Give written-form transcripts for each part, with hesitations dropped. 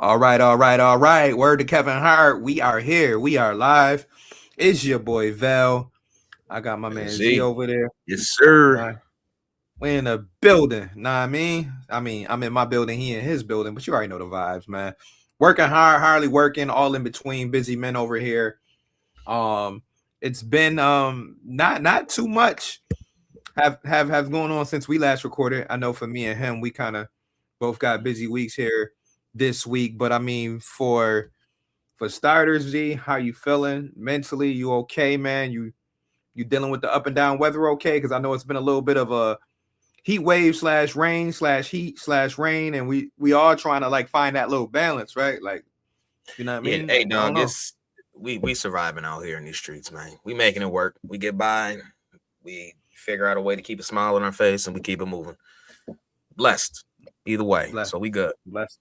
All right, all right, all right. Word to Kevin Hart. We are here. We are live. It's your boy Vel. I got my man Z Z. over there. Yes, sir. Nah, we in the building. Nah, I mean, I'm in my building. He in his building. But you already know the vibes, man. Working hard, hardly working. All in between. Busy men over here. Um, it's been not too much have going on since we last recorded. I know for me and him, we kind of both got busy weeks here this week. But I mean, for starters, Z, how you feeling mentally? You okay, man? You dealing with the up and down weather okay? Because I know it's been a little bit of a heat wave slash rain slash heat slash rain, and we all trying to like find that little balance, right? Like, you know what I Yeah, mean? hey I don't dog, know. it's we surviving out here in these streets, man. We making it work. We get by, we figure out a way to keep a smile on our face and we keep it moving. Blessed. Either way. Bless, So we good. bless,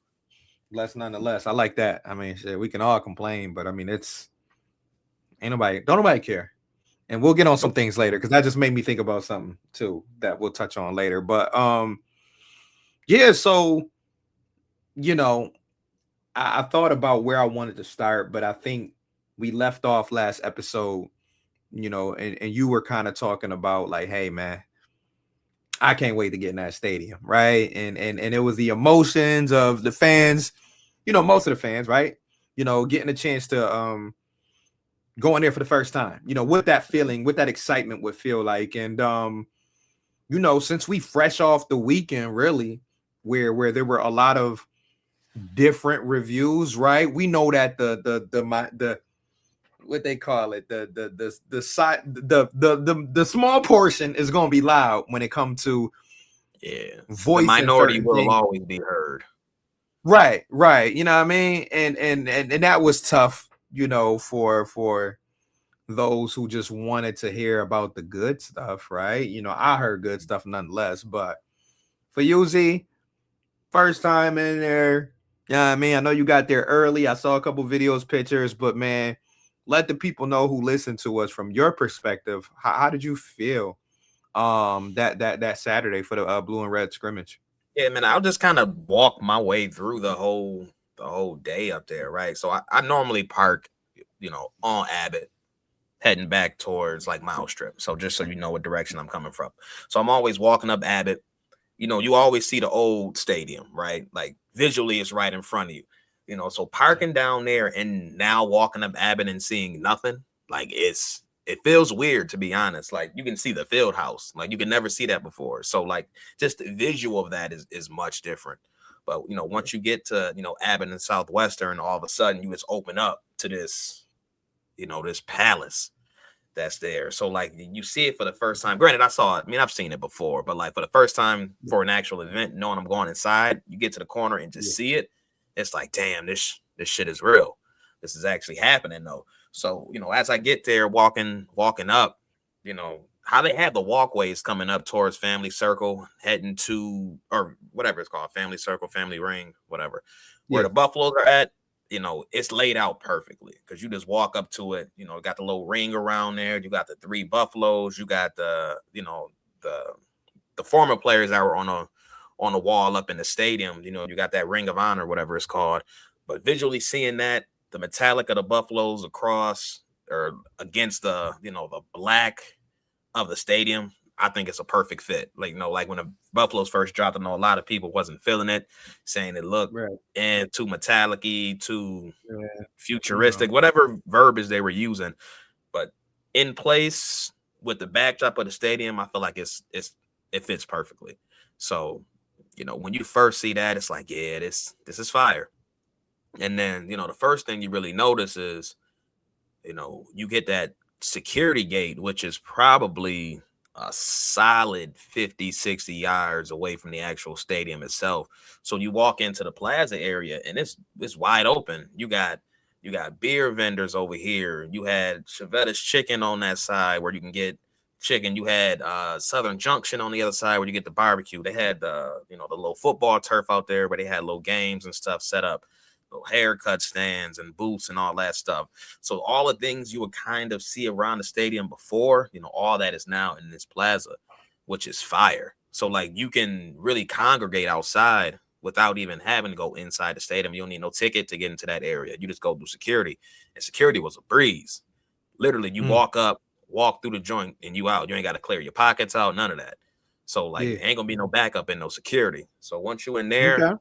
bless, nonetheless. I like that. I mean, shit, we can all complain, but I mean, it's don't nobody care. And we'll get on some Nope. things later because that just made me think about something too that we'll touch on later. But yeah, so you know, I thought about where I wanted to start, but I think we left off last episode, and you were kind of talking about like, hey man, I can't wait to get in that stadium, right? And it was the emotions of the fans, most of the fans, right? Getting a chance to go in there for the first time, what that feeling, what that excitement would feel like. And since we fresh off the weekend, really, where there were a lot of different reviews, right? We know that the what they call it, the side the small portion is gonna be loud when it comes to Yeah. The voicing minority certain will things. always be heard. Right, right. You know what I mean? And that was tough, for those who just wanted to hear about the good stuff, right? I heard good stuff nonetheless, but for you, Z, first time in there. Yeah, I mean, I know you got there early. I saw a couple videos, pictures, but man, let the people know who listen to us from your perspective. How did you feel that Saturday for the blue and red scrimmage? Yeah, man, I'll just kind of walk my way through the whole day up there, right? So I normally park, on Abbott, heading back towards like Mile Strip. So just so you know what direction I'm coming from. So I'm always walking up Abbott. You always see the old stadium, right? Like visually it's right in front of you. So parking down there and now walking up Abbott and seeing nothing, like it feels weird to be honest. Like you can see the field house. Like you can never see that before. So like just the visual of that is much different. But once you get to, Abbott and Southwestern, all of a sudden you just open up to this palace that's there. So like you see it for the first time. Granted, I saw it. I mean, I've seen it before, but like for the first time for an actual event, knowing I'm going inside, you get to the corner and just Yeah. see it. It's like, damn, this shit is real. This is actually happening though. So as I get there, walking up, how they have the walkways coming up towards Family Circle, heading to or whatever it's called, Family Circle, Family Ring, whatever, where Yeah. the Buffaloes are at. It's laid out perfectly because you just walk up to it. Got the little ring around there. You got the three buffaloes. You got the the former players that were on the wall up in the stadium. You got that ring of honor, whatever it's called. But visually seeing that, the metallic of the buffaloes across or against the black of the stadium, I think it's a perfect fit. Like when the Buffaloes first dropped, I know a lot of people wasn't feeling it, saying it looked Right. and too metallic-y, too Yeah. futuristic, whatever verbiage they were using. But in place with the backdrop of the stadium, I feel like it fits perfectly. So, when you first see that, it's like, yeah, this is fire. And then, the first thing you really notice is, you get that security gate, which is probably a solid 50, 60 yards away from the actual stadium itself. So you walk into the plaza area and it's wide open. You got beer vendors over here. You had Chevetta's Chicken on that side where you can get chicken. You had Southern Junction on the other side where you get the barbecue. They had the little football turf out there where they had little games and stuff set up, little haircut stands and booths and all that stuff. So all the things you would kind of see around the stadium before, all that is now in this plaza, which is fire. So like you can really congregate outside, without even having to go inside the stadium. You don't need no ticket to get into that area. You just go through security, and security was a breeze. Literally, you Mm. walk up, walk through the joint, and you out. You ain't got to clear your pockets out, none of that. So like, Yeah. ain't gonna be no backup and no security. So once you in there,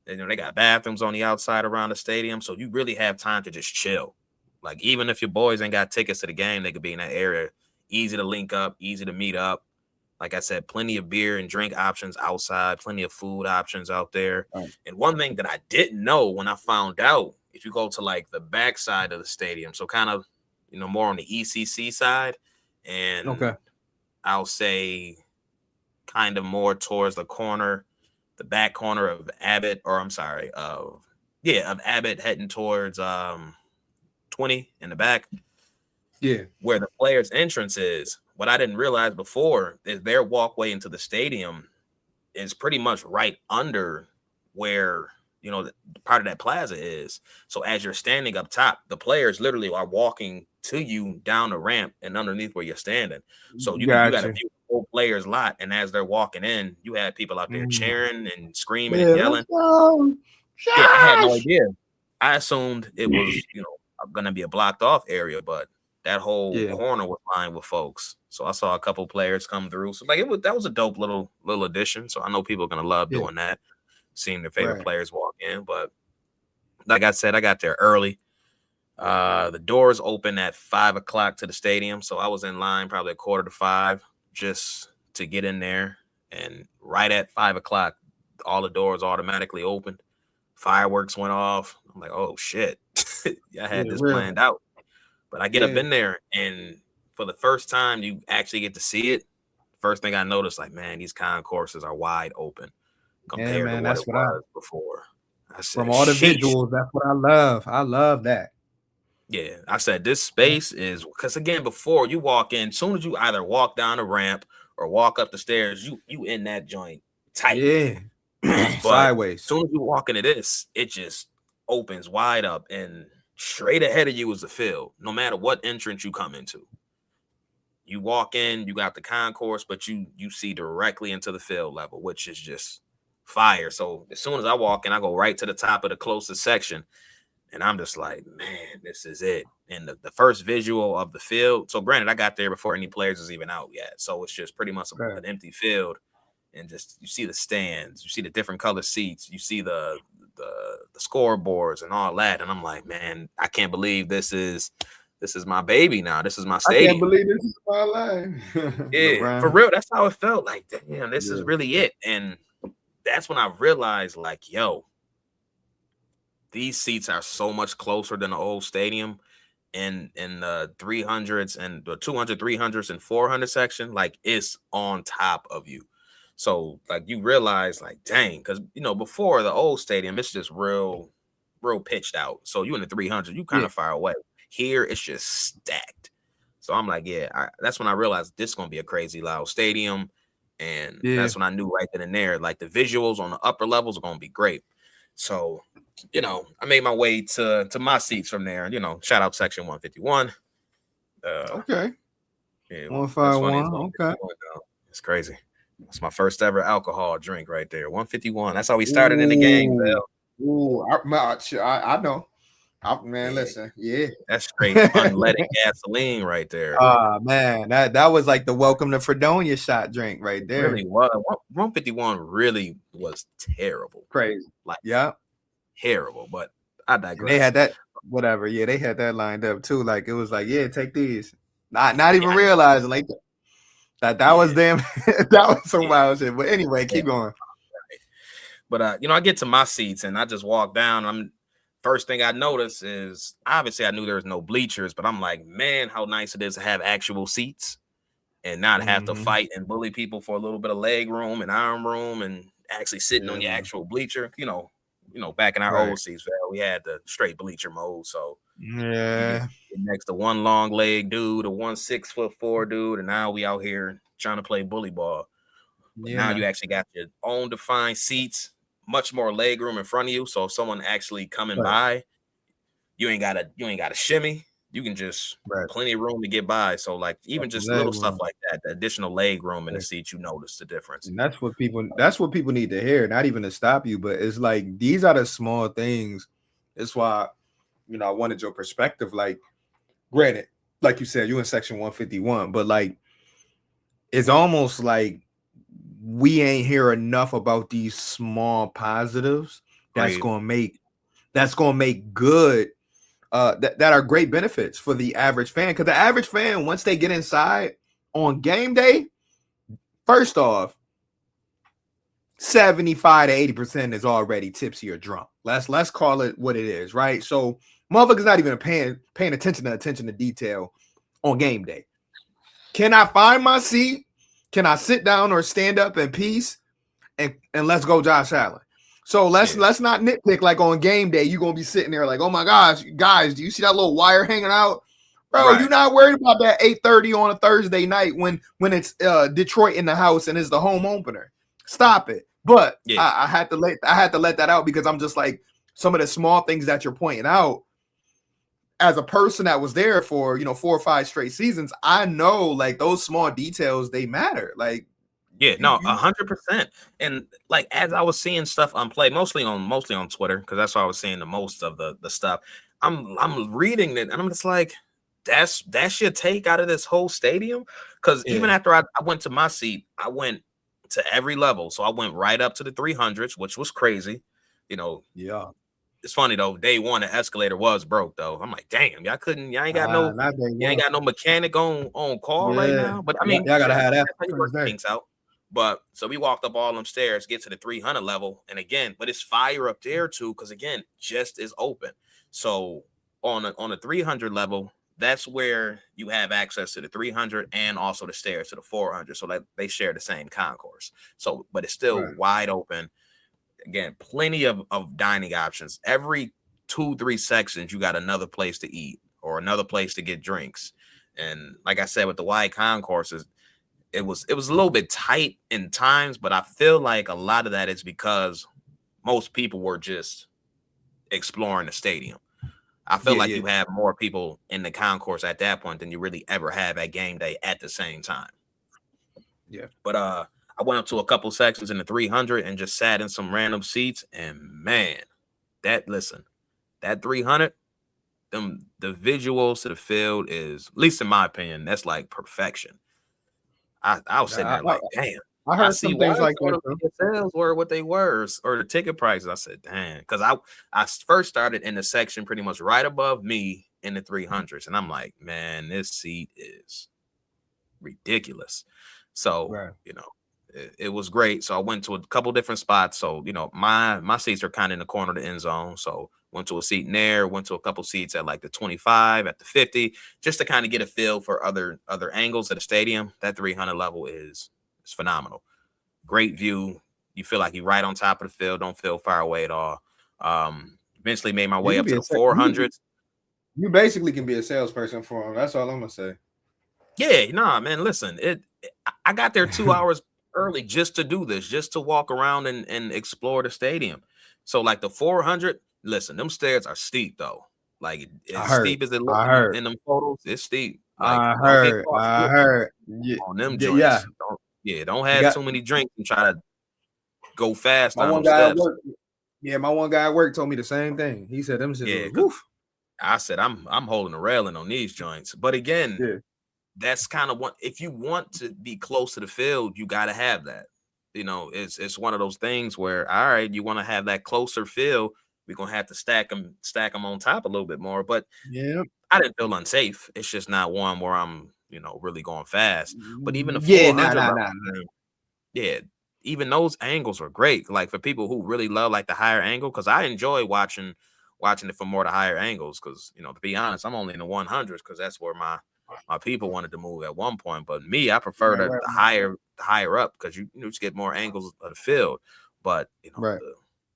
Okay. they got bathrooms on the outside around the stadium, so you really have time to just chill. Like even if your boys ain't got tickets to the game, they could be in that area. Easy to link up, easy to meet up. Like I said, plenty of beer and drink options outside, plenty of food options out there. Right. And one thing that I didn't know when I found out, if you go to like the back side of the stadium, so kind of, more on the ECC side, Okay. and I'll say kind of more towards the back corner of Abbott, or I'm sorry, of Abbott heading towards 20 in the back, Yeah. where the players' entrance is. What I didn't realize before is their walkway into the stadium is pretty much right under where the part of that plaza is. So as you're standing up top, the players literally are walking to you down the ramp and underneath where you're standing. So you got Got a you. view of the whole players lot, and as they're walking in, you had people out there Mm. cheering and screaming and Yeah, let's yelling. go. Yeah, I had no Josh. idea. I assumed it was, gonna be a blocked off area, but that whole Yeah. corner was lined with folks. So I saw a couple players come through. So like that was a dope little addition. So I know people are gonna love Yeah. doing that, seeing their favorite Right. players walk in. But like I said, I got there early. The doors open at 5 o'clock to the stadium, so I was in line probably a quarter to 5 just to get in there. And right at 5 o'clock, all the doors automatically opened. Fireworks went off. I'm like, oh shit, I had Yeah. this Real. planned out. But I get up Yeah. in there, and for the first time, you actually get to see it. First thing I noticed, like, man, these concourses are wide open Yeah, compared to man. what That's it what was before. I from said, all the sheesh. visuals, that's what I love. I love that. Yeah, I said this space is because again, before you walk in, soon as you either walk down the ramp or walk up the stairs, you in that joint tight. Yeah. But Sideways. soon as you walk into this, it just opens wide up, and straight ahead of you is the field. No matter what entrance you come into, you walk in, you got the concourse, but you see directly into the field level, which is just fire. So as soon as I walk in, I go right to the top of the closest section. And I'm just like, man, this is it. And the first visual of the field. So granted, I got there before any players was even out yet. So it's just pretty much Right. an empty field. And just you see the stands, you see the different color seats, you see the scoreboards and all that. And I'm like, man, I can't believe this is my baby now. This is my I can't stadium. believe this is my life. Yeah, for LeBron. real. That's how it felt. Like, damn, this is Yeah. really it. And that's when I realized, like, yo, these seats are so much closer than the old stadium in the 300s and the 200, 300s, and 400 section. Like, it's on top of you. So, like, you realize, like, dang, because, before the old stadium, it's just real pitched out. So, you in the 300, you kind Yeah. of far away. Here, it's just stacked. So, I'm like, yeah, that's when I realized this is going to be a crazy loud stadium. And Yeah. that's when I knew right then and there, like, the visuals on the upper levels are going to be great. So, I made my way to my seats from there. Shout out section 151. Okay. Yeah, that's funny. It's 151. Okay. 151 now. It's crazy. It's my first ever alcohol drink right there. 151. That's how we started in the game, Ooh. Bell. Ooh. I know. Man, Yeah, listen. Yeah. that's straight unleaded gasoline right there. Man, that was like the welcome to Fredonia shot drink right It there. really was. 151 really was terrible. Crazy. Like, Yeah. terrible. But I And they had digress. that whatever. Yeah, they had that lined up too. Like it was like, yeah, take these. Not Yeah, even realizing like that was yeah, them. That was some yeah, wild shit. But anyway, yeah. keep going. But I get to my seats and I just walk down. First thing I notice is obviously I knew there was no bleachers, but I'm like, man, how nice it is to have actual seats and not have to Mm-hmm. fight and bully people for a little bit of leg room and arm room and actually sitting Yeah, on your man. actual bleacher. Back in our Right. old seats, we had the straight bleacher mode. So you get Yeah. next to one long leg dude, or 1 6'4" dude, and now we out here trying to play bully ball. But Yeah, now you man. actually got your own defined seats, much more leg room in front of you. So if someone actually coming Right. by, you ain't gotta shimmy. you can just Right. plenty of room to get by. So like even That's the just leg little stuff room. like that, the additional leg room in the Yeah. seats, you notice the difference. And that's what people need to hear, not even to stop you, but it's like these are the small things. It's why, I wanted your perspective. Like, granted, like you said, you in section 151, but like it's almost like we ain't hear enough about these small positives that's Agreed. gonna make good that are great benefits for the average fan. Because the average fan, once they get inside on game day, first off, 75 to 80% is already tipsy or drunk. Let's call it what it is, right? So motherfuckers not even paying attention to detail on game day. Can I find my seat? Can I sit down or stand up in peace? And let's go, Josh Allen. So let's Yeah. let's not nitpick like on game day. You're gonna be sitting there like, oh my gosh, guys, do you see that little wire hanging out? Bro, you're Right. not worried about that 8:30 on a Thursday night when it's Detroit in the house and it's the home opener. Stop it. But Yeah. I had to let that out because I'm just like some of the small things that you're pointing out as a person that was there for 4 or 5 straight seasons. I know like those small details they matter. Like Yeah, you no, you 100%. And like as I was seeing stuff on play, mostly on Twitter, because that's why I was seeing the most of the stuff. I'm reading it and I'm just like, that's your take out of this whole stadium. Because even yeah after I went to my seat, I went to every level. So I went right up to the 300s, which was crazy. You know, yeah. it's funny though. Day one, the escalator was broke though. I'm like, damn, Not day y'all ain't one. got no mechanic on call right Yeah, now. But I y'all mean, gotta that's have that how you for work first day. things out. But so we walked up all them stairs, get to the 300 level, and again, but it's fire up there too, because again, just is open. So on a 300 level, that's where you have access to the 300 and also the stairs to the 400. So that they share the same concourse. So, but it's still Right. wide open. Again, plenty of dining options. Every 2-3 sections, you got another place to eat or another place to get drinks. And like I said, with the wide concourses, it was a little bit tight in times, but I feel like a lot of that is because most people were just exploring the stadium. I feel Yeah, like yeah, you have more people in the concourse at that point than you really ever have at game day at the same time. yeah. But I went up to a couple sections in the 300 and just sat in some random seats, and man, that 300, the visuals to the field is, at least in my opinion, that's like perfection. I was sitting I, there I, like, damn. I I heard see some why things like some that of too. the sales were what they were, or the ticket prices. I said, damn, because I first started in the section pretty much right above me in the 300s, and I'm like, man, this seat is ridiculous. So Right. it was great. So I went to a couple different spots. So my seats are kind of in the corner of the end zone. So went to a seat in there, went to a couple seats at like the 25, at the 50, just to kind of get a feel for other angles of the stadium. That 300 level is phenomenal. Great view. You feel like you're right on top of the field. Don't feel far away at all. Eventually made my You way can up be to a the 400s. you basically can be a salesperson for them. That's all I'm gonna say. Yeah, nah, man. Listen, I got there 2 hours early just to do this, just to walk around and explore the stadium. So, like the 400, listen, them stairs are steep though. Like I as heard. steep as it look I in them heard. in them photos, it's steep. Like I don't get heard. caught I slipping heard. Yeah, on them yeah. joints. Don't You have got too many drinks and try to go fast my down one them guy at steps. work. Yeah, my one guy at work told me the same thing. He said them shits Yeah, was because woof. I said I'm holding a railing on these joints. But again, Yeah. that's kind of what, if you want to be close to the field, you got to have that. It's one of those things where, all right, you want to have that closer feel. We're gonna have to stack them on top a little bit more. But Yeah. I didn't feel unsafe. It's just not one where I'm really going fast. But even the Yeah. Nah. 400 Nah. level, Nah. man, yeah, even those angles were great. Like for people who really love like the higher angle, because I enjoy watching it from more the higher angles. Because to be honest, I'm only in the 100s because that's where my people wanted to move at one point. But me, I prefer Right. the Right. higher up because you just get more angles of the field. But Right.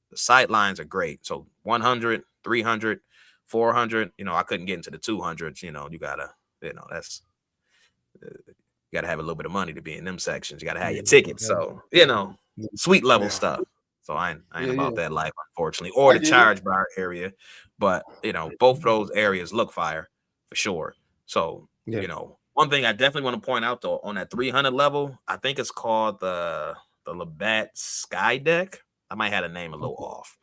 the sight lines are great. So 100, 300, 400. I couldn't get into the 200s. You gotta, that's you got to have a little bit of money to be in them sections. You got to have Yeah. your tickets. So, sweet level Yeah. stuff. So I ain't Yeah. about Yeah. that life, unfortunately, or I the get it. charge bar area. But, both those areas look fire. for sure. So, Yeah. one thing I definitely want to point out though, on that 300 level, I think it's called the Labatt Sky Deck. I might have the name a little Okay. off,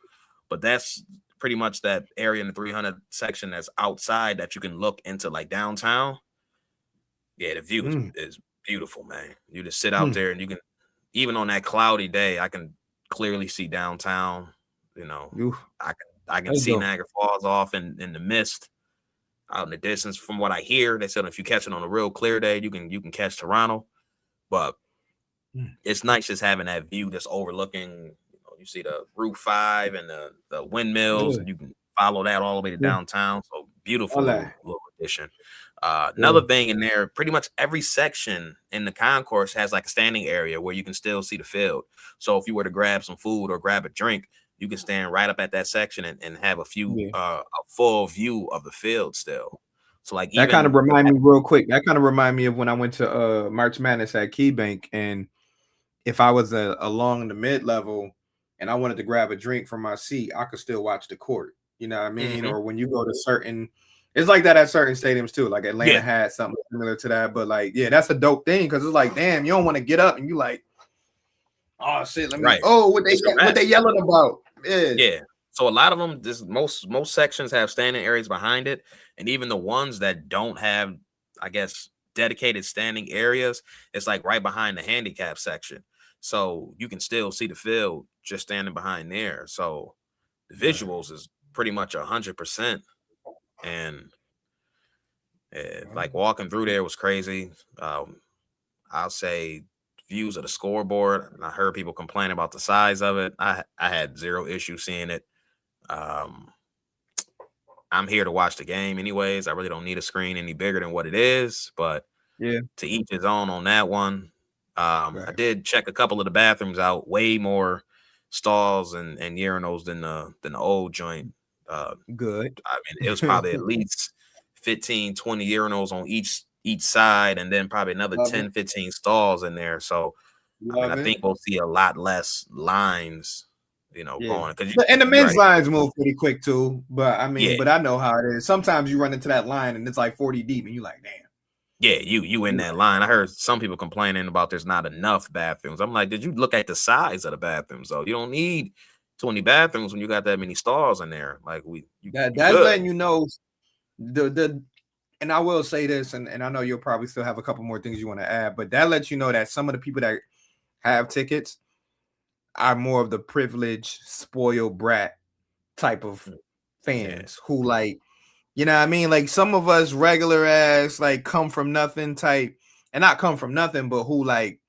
but that's pretty much that area in the 300 section that's outside that you can look into like downtown. Yeah, the view Mm. is beautiful, man. You just sit out Mm. there and you can, even on that cloudy day, I can clearly see downtown. You know, Oof. I can That's see dope. Niagara Falls off in the mist out in the distance. From what I hear, they said if you catch it on a real clear day, you can catch Toronto. But Mm. it's nice just having that view that's overlooking. You see the Route 5 and the windmills, Yeah. and you can follow that all the way to Yeah. downtown. So beautiful All little addition. Yeah. Another thing in there, pretty much every section in the concourse has like a standing area where you can still see the field. So if you were to grab some food or grab a drink, you can stand right up at that section and have Yeah. a full view of the field still. So like That kind even of remind me real quick. That kind of remind me of when I went to March Madness at KeyBank, and if I was along the mid level and I wanted to grab a drink from my seat, I could still watch the court. You know what I mean? Mhm. Or when you go to certain, it's like that at certain stadiums too. Like Atlanta Yeah, had something similar to that, but like, yeah, that's a dope thing because it's like, damn, you don't want to get up and you like, oh shit, let me. right. Oh, It's a what wrap. they yelling about? Yeah, Yeah. So a lot of them, this most sections have standing areas behind it, and even the ones that don't have, I guess, dedicated standing areas, it's like right behind the handicap section. So you can still see the field just standing behind there. So the right. visuals is pretty much 100%, and like walking through there was crazy. I'll say views of the scoreboard. And I heard people complain about the size of it. I had zero issue seeing it. Um, I'm here to watch the game anyways. I really don't need a screen any bigger than what it is, but Yeah, to each his own on that one. I right. did check a couple of the bathrooms out, way more stalls and urinals than the old joint. Uh, Good. I mean, it was probably at least 15, 20 urinals on each side, and then probably another Love it. 10, 15 stalls in there. So I mean, Love I it. think we'll see a lot less lines, Yeah. going because And the you're men's right. lines move pretty quick too. But I Yeah, mean, but I know how it is. Sometimes you run into that line and it's like 40 deep and you like, damn. yeah, you in You that like, line. I heard some people complaining about there's not enough bathrooms. I'm like, did you look at the size of the bathrooms though? You don't need 20 bathrooms when you got that many stalls in there. Like you that's good. letting you know the and I will say this, and I know you'll probably still have a couple more things you want to add, but that lets you know that some of the people that have tickets are more of the privileged, spoiled brat type of Mm, yeah. fans who like, you know what I mean? Like some of us regular ass, like come from nothing type, and not come from nothing, but who like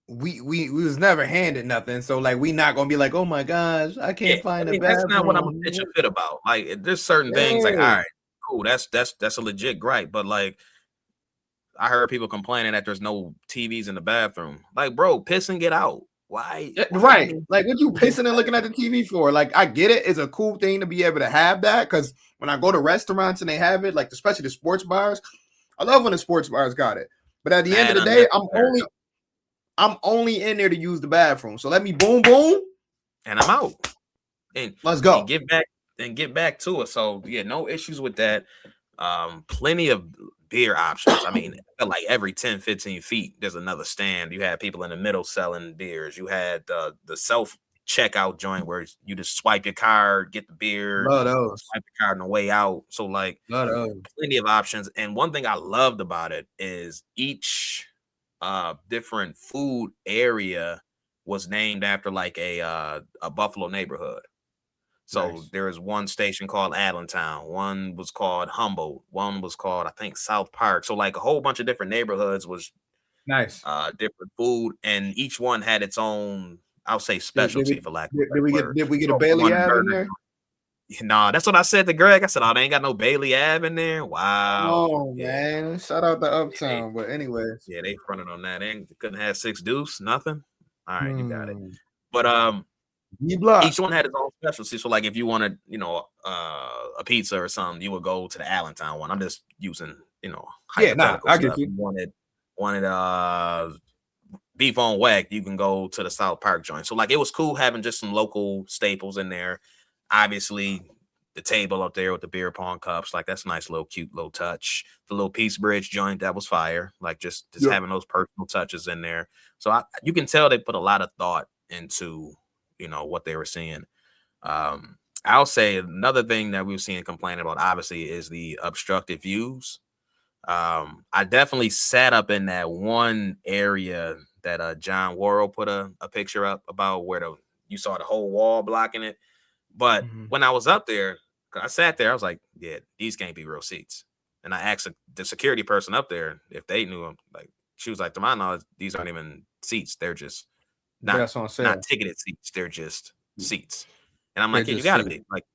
we was never handed nothing. So like we not gonna be like, oh my gosh, I Yeah. can't I find a mean, that's not what I'm a bathroom. pitch a fit about. Like there's certain things like, all Yeah. right, cool, that's a legit gripe. But like I heard people complaining that there's no TVs in the bathroom. Like, bro, piss and get out. Yeah, Why you right. need Like what you TVs in pissing and the looking at the TV for? Like I get it. It's a cool thing to be able to have that because when I go to restaurants and they have it, like especially the sports bars, I love when the sports bars got it. But at the end of mad the day, unnecessary. I'm only in there to use the bathroom. So let me boom boom. And I'm out. and Let's and go. get back to it. So yeah, no issues with that. Plenty of beer options. I mean, like every 10, 15 feet, there's another stand. You had people in the middle selling beers. You had the self checkout joint where you just swipe your card, get the beer, Love those. swipe the card on the way out. So like Love those. plenty of options. And one thing I loved about it is each different food area was named after like a Buffalo neighborhood. So Nice. there is one station called Allentown, one was called Humboldt, one was called I think South Park. So like a whole bunch of different neighborhoods was Nice. different food, and each one had its own, I'll say, Did we specialty for lack of a better word. did we get a So Bailey one Ave in burger. there? Nah, that's what I said to Greg. I said, "Oh, they ain't got no Bailey Ave in there." Wow. Oh Yeah, man. Shout out to yeah, they, Uptown. But anyways. yeah, they fronted on that. They couldn't have six deuce, nothing. All right, you got it. Hmm. But B block. each one had its own specialty. So, like, if you wanted, a pizza or something, you would go to the Allentown one. I'm just using, Yeah, nah, hypothetical I get stuff. you. You wanted beef on whack, you can go to the South Park joint. So, like, it was cool having just some local staples in there. Obviously, the table up there with the beer pong cups, like that's a nice little cute little touch. The little Peace Bridge joint, that was fire. Like just Yep. having those personal touches in there. So you can tell they put a lot of thought into what they were seeing. I'll say another thing that we've seen complaining about, obviously, is the obstructed views. I definitely sat up in that one area that John Worrell put a picture up about where you saw the whole wall blocking it. But Mhm. when I was up there, 'cause I sat there, I was like, yeah, these can't be real seats. And I asked the security person up there if they knew them. Like, she was like, to my knowledge, these aren't even seats. They're just not That's on not sale. ticketed seats. They're just seats. And I'm They're like, yeah, you just gotta seats. be like.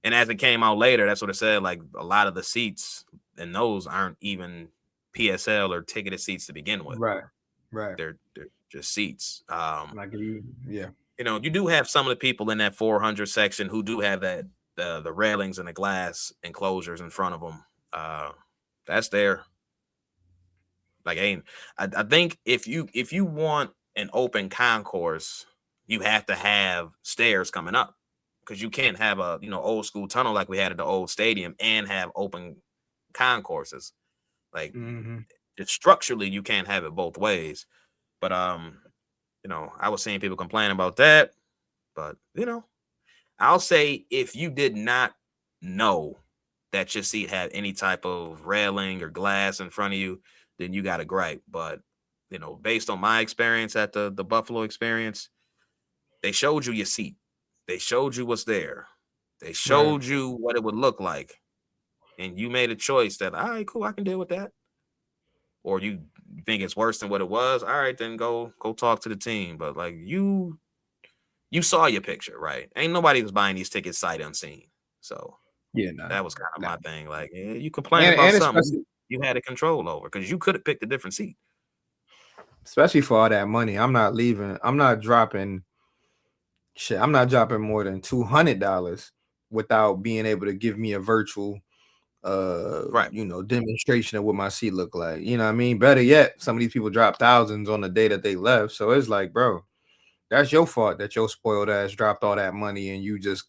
And as it came out later, that's what it said. Like a lot of the seats and those aren't even PSL or ticketed seats to begin with. Right. Right. They're just seats. Like you, yeah. You do have some of the people in that 400 section who do have that the railings and the glass enclosures in front of them. That's there. Like, ain't I think if you want an open concourse, you have to have stairs coming up because you can't have a old school tunnel like we had at the old stadium and have open concourses. Like, Hmm. it's structurally you can't have it both ways. But I was seeing people complain about that. But I'll say if you did not know that your seat had any type of railing or glass in front of you, then you got a gripe. But based on my experience at the Buffalo experience, they showed you your seat. They showed you what's there. They Right. showed you what it would look like. And you made a choice that, all right, cool, I can deal with that. Or you think it's worse than what it was, all right, then go talk to the team. But like you saw your picture, right? Ain't nobody was buying these tickets sight unseen. So Yeah. Nah. that was kind of Nah. my thing. Like, yeah, you complain about And something especially you had a control over because you could have picked a different seat. for all that money, I'm not leaving. I'm not dropping shit. I'm not dropping more than $200 without being able to give me a virtual Right. demonstration of what my seat look like. You know what I mean? Better yet, some of these people drop thousands on the day that they left. So it's like, bro, that's your fault that your spoiled ass dropped all that money and you just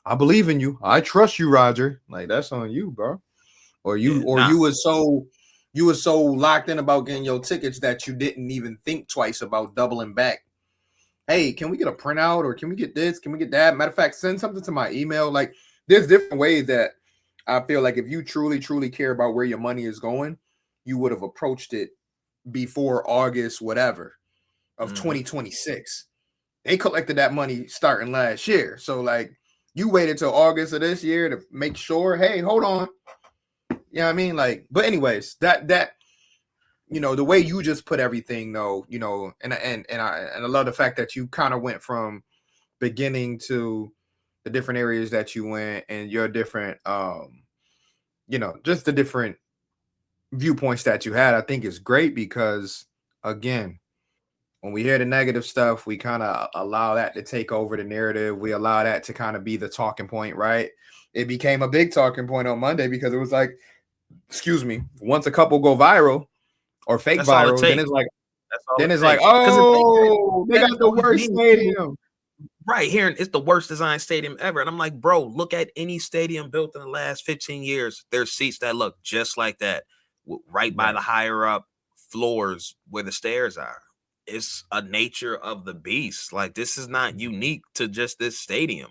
I believe in you. I trust you, Roger. Like that's on you, bro. Or Yeah. you Nah. was so locked in about getting your tickets that you didn't even think twice about doubling back. Hey, can we get a printout or can we get this? Can we get that? Matter of fact, send something to my email. Like there's different ways that I feel like if you truly care about where your money is going, you would have approached it before August, whatever, of Mm-hmm. 2026. They collected that money starting last year. So like you waited till August of this year to make sure, hey, hold on. You know what I mean? Like, but anyways, that the way you just put everything though, and I love the fact that you kind of went from beginning to the different areas that you went and your different just the different viewpoints that you had. I think is great because again, when we hear the negative stuff, we kind of allow that to take over the narrative. We allow that to kind of be the talking point, right? It became a big talking point on Monday because it was like, excuse me, once a couple go viral or fake That's all it viral, then takes. it's like, That's all it takes. Because the thing oh, they that got the annoys me worst is people stadium. right here, it's the worst designed stadium ever. And I'm like, bro, look at any stadium built in the last 15 years. There's seats that look just like that, right by Right. the higher up floors where the stairs are. It's a nature of the beast. Like, this is not unique to just this stadium.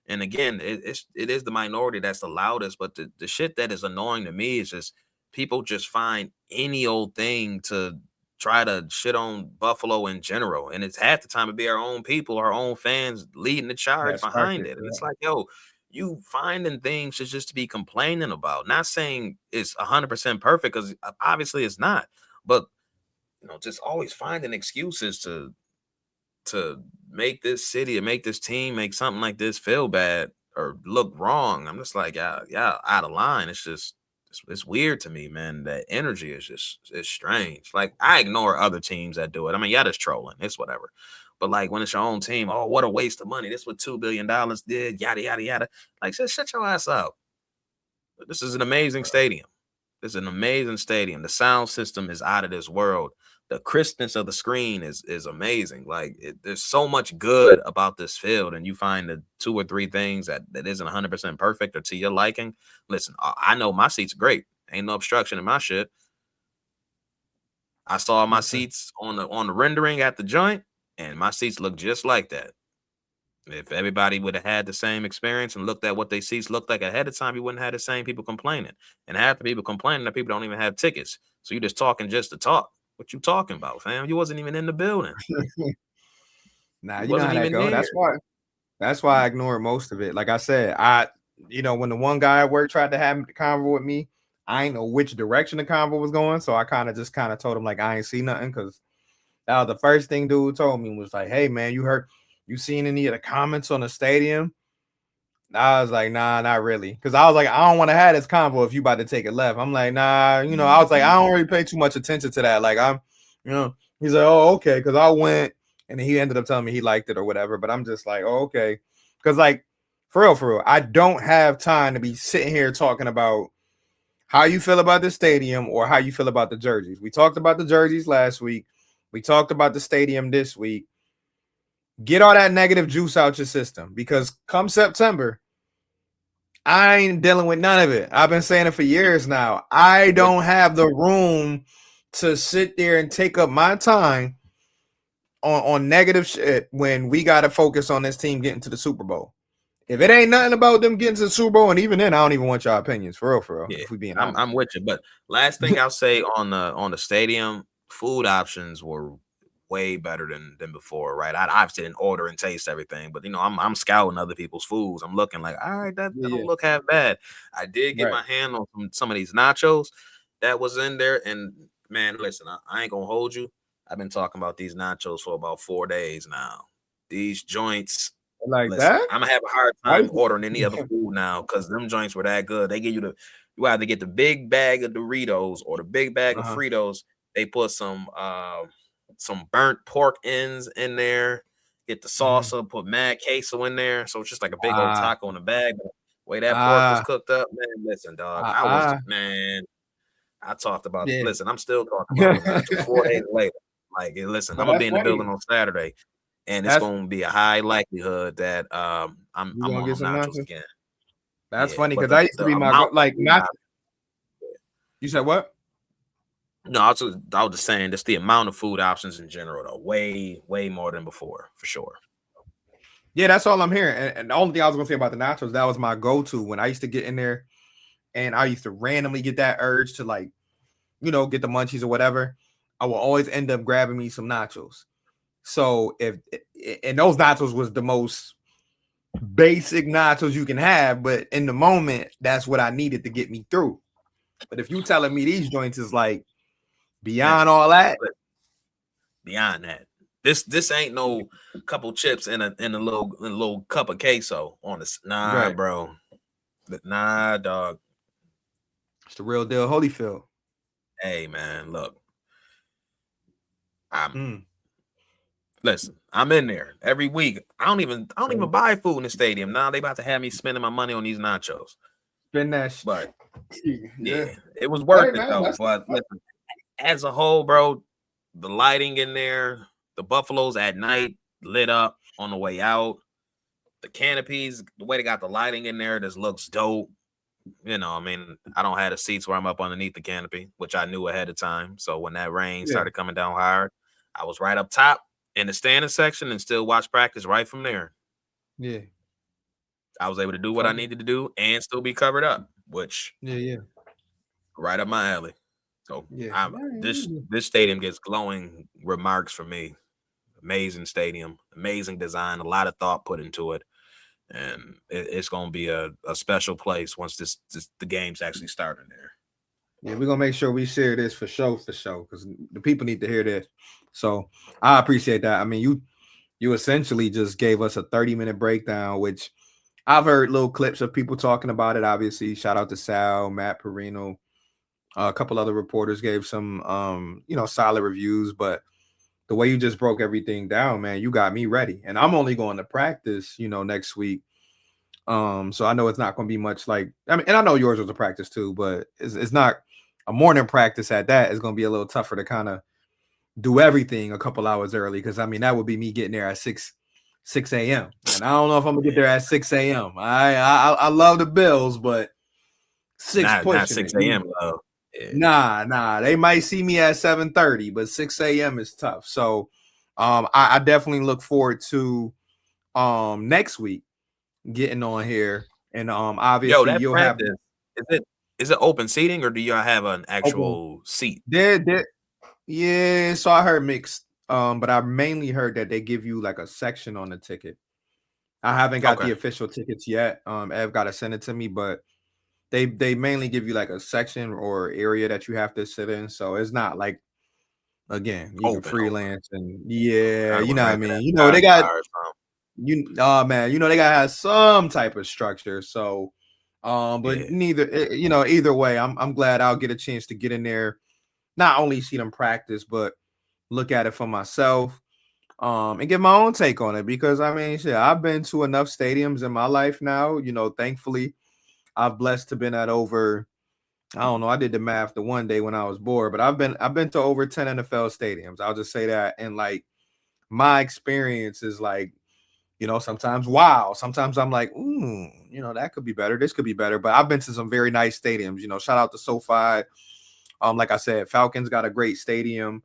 And again, it is the minority that's the loudest, but the shit that is annoying to me is just people just find any old thing to try to shit on Buffalo in general. And it's half the time to be our own people, our own fans leading the charge That sparked behind it. it. And it's Yeah. like, yo, you finding things just to be complaining about. Not saying it's 100% perfect because obviously it's not, but just always finding excuses to make this city or make this team make something like this feel bad or look wrong. I'm just like, yeah, out of line. It's weird to me, man. That energy is just it's strange. Like I ignore other teams that do it. I mean, yeah, that's trolling. It's whatever. But like when it's your own team, oh, what a waste of money. This what $2 billion did, yada yada yada. Like, just shut your ass up. This is an amazing stadium. This is an amazing stadium. The sound system is out of this world. the crispness of the screen is amazing. Like there's so much good about this field, and you find the 2 or 3 things that isn't 100% perfect or to your liking. Listen, I know my seat's great. Ain't no obstruction in my shit. I saw my Okay. seats on the rendering at the joint, and my seats look just like that. If everybody would have had the same experience and looked at what their seats looked like ahead of time, you wouldn't have the same people complaining. And half the people complaining that people don't even have tickets. So you're just talking just to talk. What you talking about, fam? You wasn't even in the building. Nah, You you know wasn't how that even go. there. That's why I ignored most of it. Like I said, when the one guy at work tried to have the convo with me, I ain't know which direction the convo was going. So I kind of told him like I ain't see nothing because that was the first thing dude told me was like, hey man, you seen any of the comments on the stadium? I was like, nah, not really. Because I was like, I don't want to have this convo if you about to take it left. I'm like, nah, I was like, I don't really pay too much attention to that. Like, he's like, oh, okay. Because I went and he ended up telling me he liked it or whatever. But I'm just like, oh, okay. Because, like, for real, I don't have time to be sitting here talking about how you feel about the stadium or how you feel about the jerseys. We talked about the jerseys last week. We talked about the stadium this week. Get all that negative juice out your system because come September, I ain't dealing with none of it. I've been saying it for years now. I I'm with don't have the room to sit there and take up my time on negative shit when we got to focus on this team getting to the Super Bowl. If it ain't nothing about them getting to the Super Bowl, and even then, I don't even want your opinions for real. yeah, If we being I'm honest, I'm with you. But last thing I'll say on the stadium, food options were way better than before, right? I obviously didn't order and taste everything, but I'm scouting other people's foods. I'm looking like, all right, that yeah, don't look half bad. I did get right. my hand on some of these nachos that was in there, and man, listen, I ain't gonna hold you. I've been talking about these nachos for about 4 days now. These joints, Like listen, that. I'm gonna have a hard Why? time ordering any other food now because them joints were that good. They give you either get the big bag of Doritos or the big bag of Uh-huh. Fritos. They put some burnt pork ends in there. Get the Mm-hmm. salsa, put mad queso in there. So it's just like a big old Ah, taco in the bag. But the way that pork was ah, cooked up, man, listen, dog. ah, I was ah. man. I talked about Yeah. listen. I'm still talking about them nachos 4 days later. Like, listen, I'm But gonna that's be in the funny. building on Saturday, and it's That's gonna be a high likelihood that you I'm gonna on get them some nachos nachos. again. That's Yeah, funny but because the I used to the be my amount of like food not. You said what? no, I was just saying just the amount of food options in general, though, way more than before, for sure. Yeah, that's all I'm hearing. And the only thing I was gonna say about the nachos, that was my go-to when I used to get in there and I used to randomly get that urge to like, get the munchies or whatever. I will always end up grabbing me some nachos. So if and those nachos was the most basic nachos you can have, but in the moment, that's what I needed to get me through. But if you telling me these joints is like Man, beyond all that, but beyond that, this ain't no couple chips in a little cup of queso on this. Nah, right? bro. Nah, dog. It's the real deal, Holyfield. Hey, man, look. I'm Mm. listen. I'm in there every week. I don't even So buy food in the stadium. Now they about to have me spending my money on these nachos. spin that. But Yeah. yeah, it was Hey worth it man, though. that's But listen, as a whole, bro, the lighting in there, the buffaloes at night lit up on the way out, the canopies, the way they got the lighting in there, this looks dope. I mean, I don't have the seats where I'm up underneath the canopy, which I knew ahead of time. So when that rain yeah, started coming down hard, I was right up top in the standing section and still watch practice right from there. yeah. I was able to do what I Funny. needed to do and still be covered up, which Yeah, yeah, right up my alley. So yeah. I'm this stadium gets glowing remarks from me. Amazing stadium, amazing design, a lot of thought put into it, and it's going to be a special place once the game's actually starting there. Yeah, we're gonna make sure we share this for show, because the people need to hear this. So I appreciate that. I mean, you essentially just gave us a 30-minute breakdown, which I've heard little clips of people talking about it. Obviously, shout out to Sal, Matt Perino, a couple other reporters gave some solid reviews, but the way you just broke everything down, man, you got me ready. And I'm only going to practice, next week. So I know it's not going to be much like, I mean, and I know yours was a practice too, but it's not a morning practice at that. It's going to be a little tougher to kind of do everything a couple hours early, because I mean that would be me getting there at 6 a.m. and I don't know if I'm gonna get Yeah, there at 6 a.m. I love the Bills, but six not pushing it. 6 a.m. though. Yeah, Nah. They might see me at 7:30, but 6 a.m. is tough. So I definitely look forward to next week getting on here. And yo, obviously that you'll have practice is it open seating or do y'all have an open actual seat? there. Yeah, so I heard mixed. But I mainly heard that they give you like a section on the ticket. I haven't got Okay, the official tickets yet. Ev got to send it to me, but they mainly give you like a section or area that you have to sit in. So it's not like, again, you can open. freelance and Okay, yeah, I you would know what I rent it mean. at You know the they got or something. oh man, you know they gotta have some type of structure. So but Yeah, neither you know, either way, I'm glad I'll get a chance to get in there, not only see them practice, but look at it for myself. And get my own take on it, because I mean, shit, I've been to enough stadiums in my life now. You know, thankfully, I've blessed to been at over. I don't know. I did the math the one day when I was bored, but I've been to over 10 NFL stadiums. I'll just say that, and like my experience is like, you know, sometimes wow, sometimes I'm like, you know, that could be better. This could be better. But I've been to some very nice stadiums. You know, shout out to SoFi. Like I said, Falcons got a great stadium.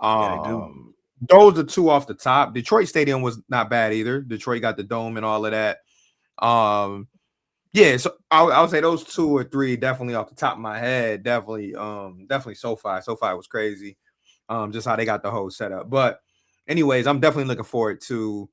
yeah, they do. Those are two off the top. Detroit Stadium was not bad either. Detroit got the dome and all of that. Um, yeah, so I would say those two or three definitely off the top of my head. Definitely SoFi. SoFi was crazy. Just how they got the whole setup. But anyways, I'm definitely looking forward to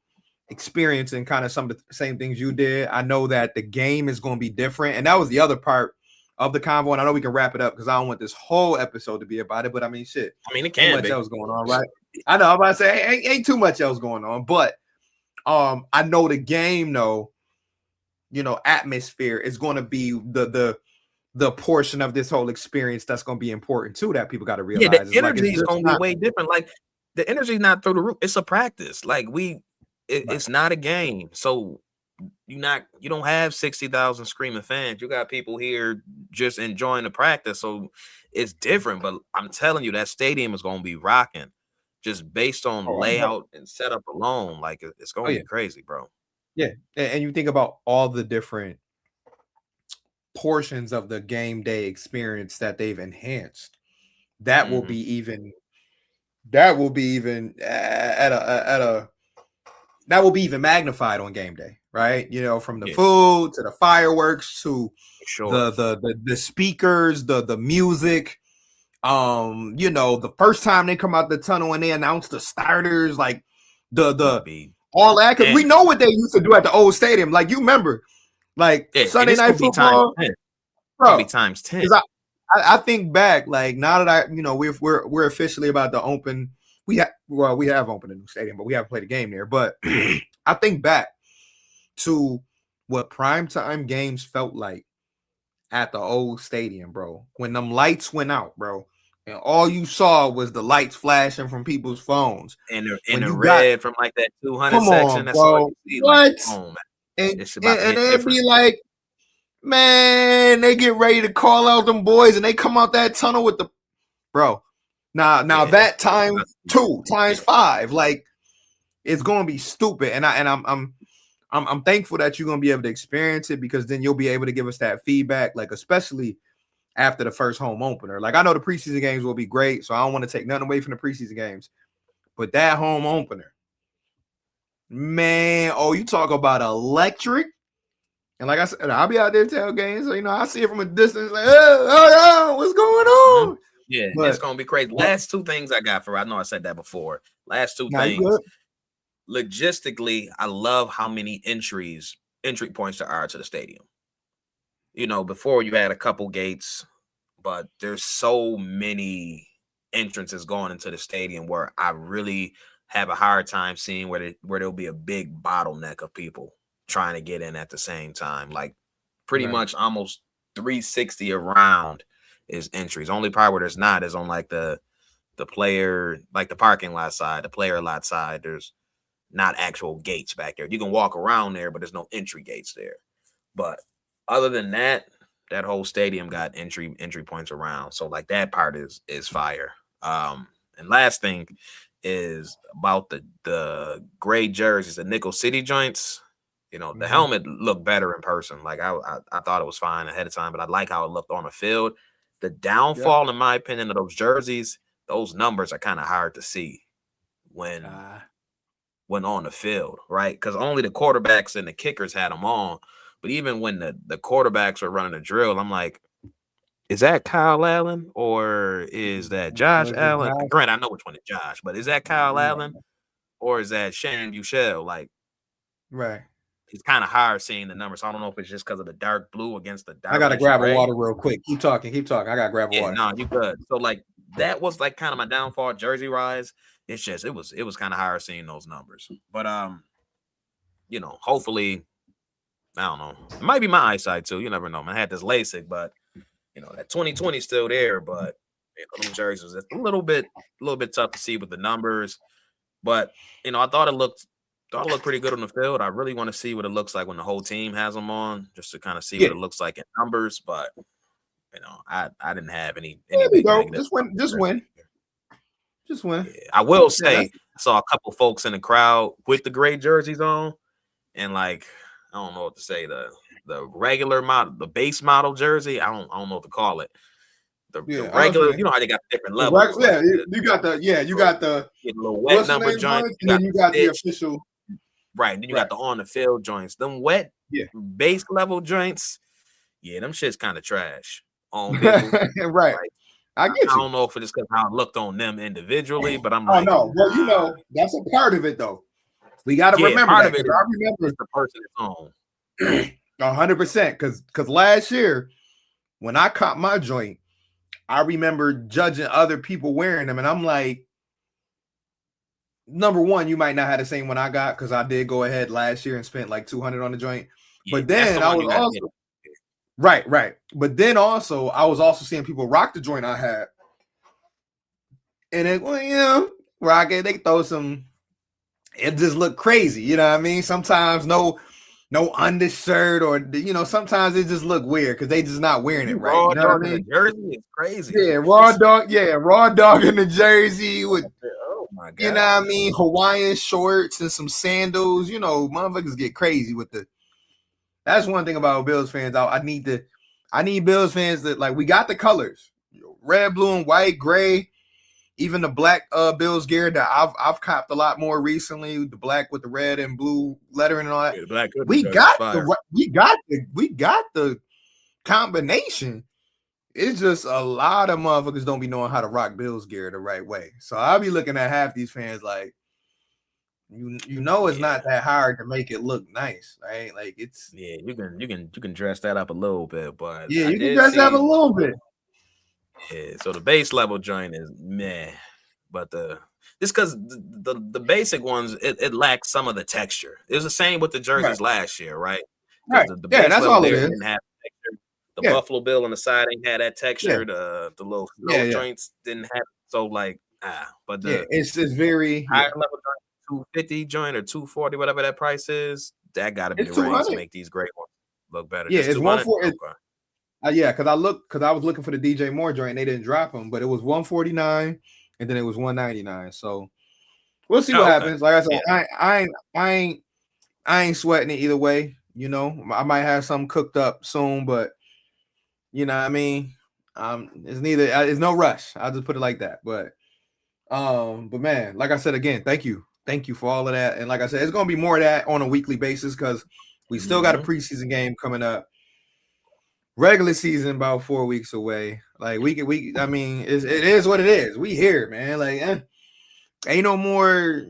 experiencing kind of some of the same things you did. I know that the game is going to be different, and that was the other part of the convo. And I know we can wrap it up because I don't want this whole episode to be about it. But I mean, shit, I mean, it ain't can much be. else going on, right? I know. I'm about to say ain't too much else going on, but I know the game though. You know, atmosphere is going to be the portion of this whole experience that's going to be important too. That people got to Yeah, the realize is like energy it's is just gonna be not. way different. Like the energy's not through the roof. It's a practice. Like Right. it's not a game. So you don't have 60,000 screaming fans. You got people here just enjoying the practice. So it's different. But I'm telling you, that stadium is gonna be rocking just based on Oh, I'm layout and setup alone. Like it's oh gonna yeah, be crazy, bro. yeah. And you think about all the different portions of the game day experience that they've enhanced. That will Hmm. be even. That will be even at a that will be even magnified on game day, right? You know, from the Yeah, food to the fireworks to for sure. the speakers, the music. You know, the first time they come out the tunnel and they announce the starters, like Gonna the be all that, because we man. know what they used to do at the old stadium. Like you remember, like Yeah, and Sunday it's night gonna be times football, 10. It's gonna be bro. times 10. Because I think back, like now that we're officially about to open. We have opened a new stadium, but we haven't played a game there. But I think back to what primetime games felt like at the old stadium, bro. When them lights went out, bro, and all you saw was the lights flashing from people's phones. And When the you got, red from like that 200 come section, on, that's all bro, you see. Like, what? come on, man. And It's about and, to and hit it'd different. be like, man, they get ready to call out them boys, and they come out that tunnel with the bro. Now Yeah, that it's times about to be, two, yeah, times five, like it's gonna be stupid. I'm thankful that you're gonna be able to experience it, because then you'll be able to give us that feedback, like especially after the first home opener. Like I know the preseason games will be great, so I don't want to take nothing away from the preseason games. But that home opener, man, oh, you talk about electric. And like I said, I'll be out there tailgating, so you know I see it from a distance, like, what's going mhm. on? Yeah, it's But gonna be crazy. Last two things I got for. I know I said that before. Last two now you things. good. Logistically, I love how many entry points there are to the stadium. Before you had a couple gates, but there's so many entrances going into the stadium where I really have a hard time seeing where there'll be a big bottleneck of people trying to get in at the same time. Like pretty Right, much almost 360 around is entries. Only part where there's not is on like the player, like the parking lot side, the player lot side. There's not actual gates back there. You can walk around there, but there's no entry gates there. But other than that, that whole stadium got entry points around. So like that part is fire. And last thing is about the gray jerseys, the nickel city joints. You know, the helmet looked better in person. Like I thought it was fine ahead of time, but I like how it looked on the field. The Yep. downfall, in my opinion, of those jerseys, those numbers are kind of hard to see when on the field, right? Because only the quarterbacks and the kickers had them on. But even when the quarterbacks were running the drill, I'm like, is that Kyle Allen or is that Josh Was it Allen? Josh? Grant, I know which one is Josh, but is that Kyle Allen or is that Shane Buechele? Like, Right. it's kind of hard seeing the numbers. So I don't know if it's just because of the dark blue against the I gotta darkish grab a gray. water real quick. Keep talking. Keep talking. I gotta grab a Yeah, water. no, you good. So like that was like kind of my downfall, jersey rise. It's just it was kind of hard seeing those numbers. But you know, hopefully, I don't know. It might be my eyesight too. You never know. Man, I had this LASIK, but you know that 2020 is still there. But you know, them jerseys, it's a little bit tough to see with the numbers. But you know, I thought it looked pretty good on the field. I really want to see what it looks like when the whole team has them on, just to kind of see what it looks like in numbers. But you know, I didn't have any There you big go. negative. Just win. Just win. Just win. Yeah, I will Yeah, say, I saw a couple folks in the crowd with the gray jerseys on, and like I don't know what to say, the regular model, the base model jersey. I don't know what to call it. The regular, you know how they got different levels. yeah, Like you got the you got the little wet what's the number name joint, joints, and then you got the stitch, official. right? And then you got the on the field joints. Them wet Yeah. base level joints, yeah, them shit's kind of trash on people. Right. Like, I get I you. don't know if it's because how it looked on them individually, but I'm Oh like, no. Well, you know, that's a part of it though. We got to remember part that of it because I remember is the person it's on. 100% because last year when I caught my joint, I remember judging other people wearing them, and I'm like, number one, you might not have the same one I got because I did go ahead last year and spent like 200 on the joint. Yeah, But then I was also right. But then also I was also seeing people rock the joint I had, and it rock it. They throw some. It just looked crazy, you know what I mean? Sometimes no undershirt, or sometimes it just look weird because they just not wearing it right. You know what I mean? Jersey is crazy. Yeah, raw dog in the jersey with oh my god, you know what I mean, Hawaiian shorts and some sandals. You know, motherfuckers get crazy with the. That's one thing about Bills fans. I need Bills fans that like we got the colors, red, blue, and white, gray. Even the black Bills gear that I've copped a lot more recently, the black with the red and blue lettering and all that. Yeah, black we got the combination. It's just a lot of motherfuckers don't be knowing how to rock Bills gear the right way. So I'll be looking at half these fans like, it's not that hard to make it look nice, right? Like it's you can dress that up a little bit, but you can dress that up a little bit. Yeah, so the base level joint is meh, but just because the basic ones it lacks some of the texture. It was the same with the jerseys last year, right? Right. The base that's level all it is. Didn't have texture. The Buffalo Bill on the side ain't had that texture. The little snow joints didn't have. So like but it's very higher level joint, 250 joint or 240, whatever that price is. That got to be the range to make these great ones look better. Yeah, it's 140. Okay. Because I was looking for the DJ Moore joint and they didn't drop them, but it was 149 and then it was 199. So we'll see what happens. Like I said, I ain't sweating it either way. You know, I might have something cooked up soon, but you know what I mean? It's no rush. I'll just put it like that. But man, like I said again, thank you for all of that. And like I said, it's gonna be more of that on a weekly basis because we still got a preseason game coming up. Regular season about 4 weeks away. Like I mean, it is what it is. We here, man. Like ain't no more,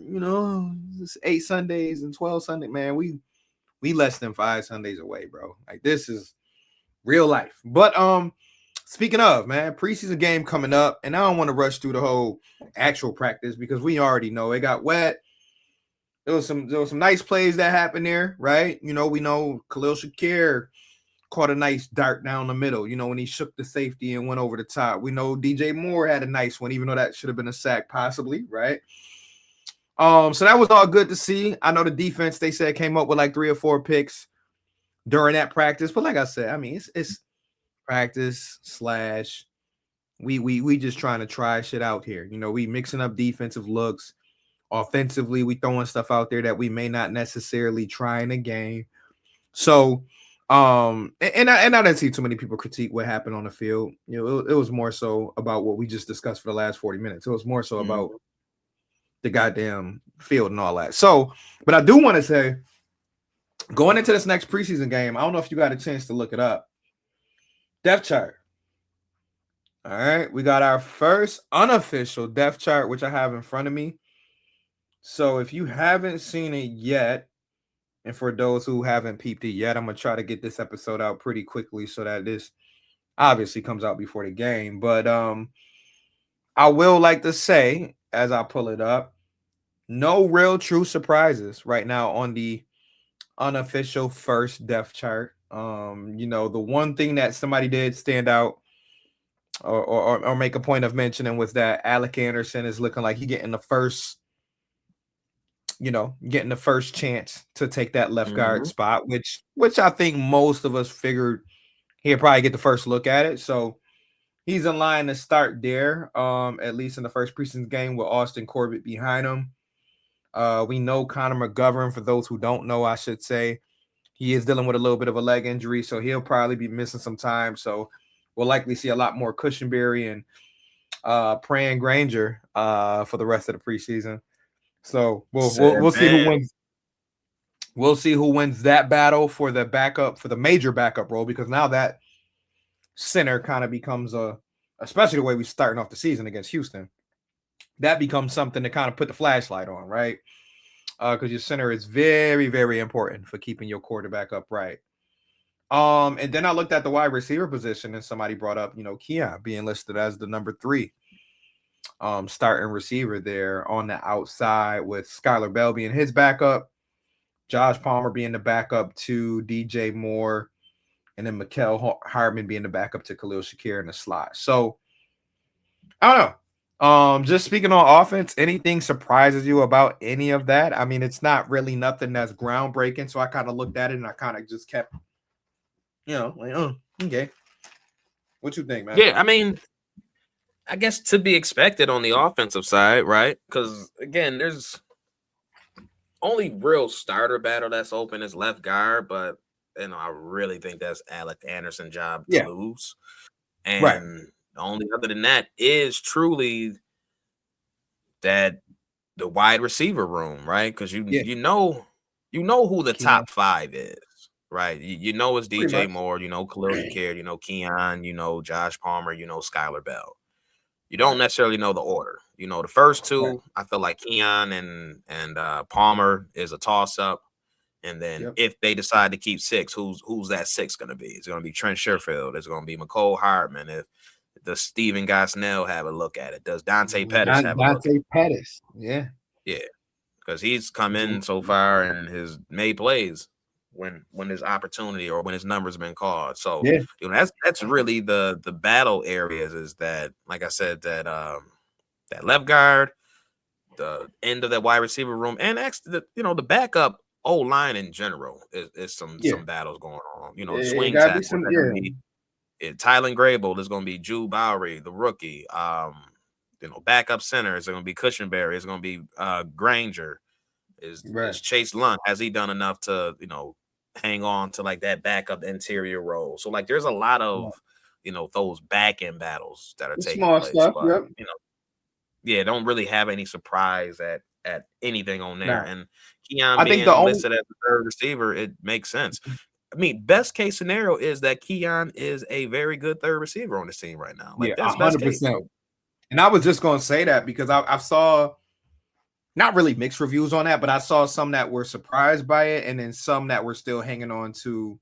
8 Sundays and 12 Sundays, man. We less than 5 Sundays away, bro. Like this is real life. But speaking of, man, preseason game coming up, and I don't want to rush through the whole actual practice because we already know it got wet. There was some nice plays that happened there, right? We know Khalil Shakir caught a nice dart down the middle, when he shook the safety and went over the top. We know DJ Moore had a nice one, even though that should have been a sack possibly, right? So that was all good to see. I know the defense, they said, came up with like 3 or 4 picks during that practice. But like I said, I mean, it's practice / We just trying to try shit out here. We mixing up defensive looks. Offensively, we throwing stuff out there that we may not necessarily try in a game. So, and I didn't see too many people critique what happened on the field. It was more so about what we just discussed for the last 40 minutes. It was more so about the goddamn field and all that. So, but I do want to say, going into this next preseason game, I don't know if you got a chance to look it up. Depth chart. All right, we got our first unofficial depth chart, which I have in front of me. So if you haven't seen it yet, and for those who haven't peeped it yet, I'm going to try to get this episode out pretty quickly so that this obviously comes out before the game. But I will like to say, as I pull it up, no real true surprises right now on the unofficial first depth chart. The one thing that somebody did stand out or make a point of mentioning was that Alec Anderson is looking like he getting the first chance to take that left guard spot, which I think most of us figured he'll probably get the first look at it. So he's in line to start there, at least in the first preseason game with Austin Corbett behind him. We know Connor McGovern, for those who don't know, I should say, he is dealing with a little bit of a leg injury, so he'll probably be missing some time. So we'll likely see a lot more Cushenberry and Pran Granger for the rest of the preseason. So we'll see who wins. We'll see who wins that battle for the major backup role, because now that center kind of becomes especially the way we're starting off the season against Houston, that becomes something to kind of put the flashlight on, right? Because your center is very, very important for keeping your quarterback upright. And then I looked at the wide receiver position, and somebody brought up, Keon being listed as the number 3 starting receiver there on the outside, with Skylar Bell being his backup, Josh Palmer being the backup to DJ Moore, and then Mikael Hardman being the backup to Khalil Shakir in the slot. So I don't know. Just speaking on offense, anything surprises you about any of that? I mean, it's not really nothing that's groundbreaking. So I kind of looked at it and I kind of just kept, okay. What you think, man? Yeah, I mean, I guess to be expected on the offensive side, right? Because again, there's only real starter battle that's open is left guard, but I really think that's Alec Anderson's job to lose. And only other than that is truly that the wide receiver room, right? Because you know who the top 5 is, right? You know it's DJ Moore, Khalil Shakir, Keon, Josh Palmer, Skylar Bell. You don't necessarily know the order. The first 2, I feel like Keon and Palmer is a toss up. And then if they decide to keep 6, who's that 6 going to be? It's going to be Trent Sherfield. It's going to be Mecole Hardman. If does Steven Gosnell have a look at it? Does Dante Pettis have a look at it? Pettis, yeah, because he's come in so far and has made plays when his opportunity or when his number's been called. So that's really the battle areas, is that, like I said, that that left guard, the end of that wide receiver room, and actually the backup O-line in general is some battles going on. The swing tackle, Tylen Grable, there's going to be Drew Bowery, the rookie. Backup center is going to be Cushenberry. It's going to be Granger. Is Chase Lunt, has he done enough to hang on to like that backup interior role? So like there's a lot of those back end battles that are taking place. Stuff, but don't really have any surprise at anything on there. And Keon being listed as the third receiver, it makes sense. I mean, best case scenario is that Keon is a very good third receiver on this team right now. Like that's 100%. Best case. And I was just going to say that because I saw not really mixed reviews on that, but I saw some that were surprised by it, and then some that were still hanging on to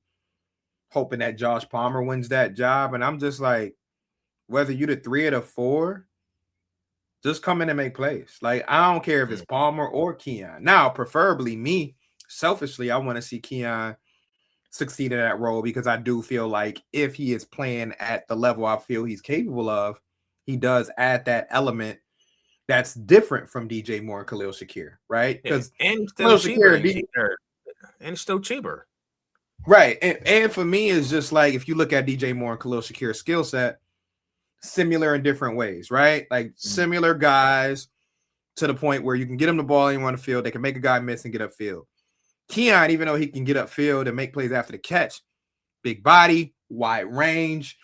hoping that Josh Palmer wins that job. And I'm just like, whether you're the 3 or the 4, just come in and make plays. Like, I don't care if it's Palmer or Keon. Now, preferably me, selfishly, I want to see Keon succeed in that role, because I do feel like if he is playing at the level I feel he's capable of, he does add that element that's different from DJ Moore and Khalil Shakir, right? Because and still cheaper, and still cheaper. Right. And for me, it's just like, if you look at DJ Moore and Khalil Shakir's skill set, similar in different ways, right? Like similar guys to the point where you can get them the ball and you run the field. They can make a guy miss and get upfield. Keon, even though he can get upfield and make plays after the catch, big body, wide range,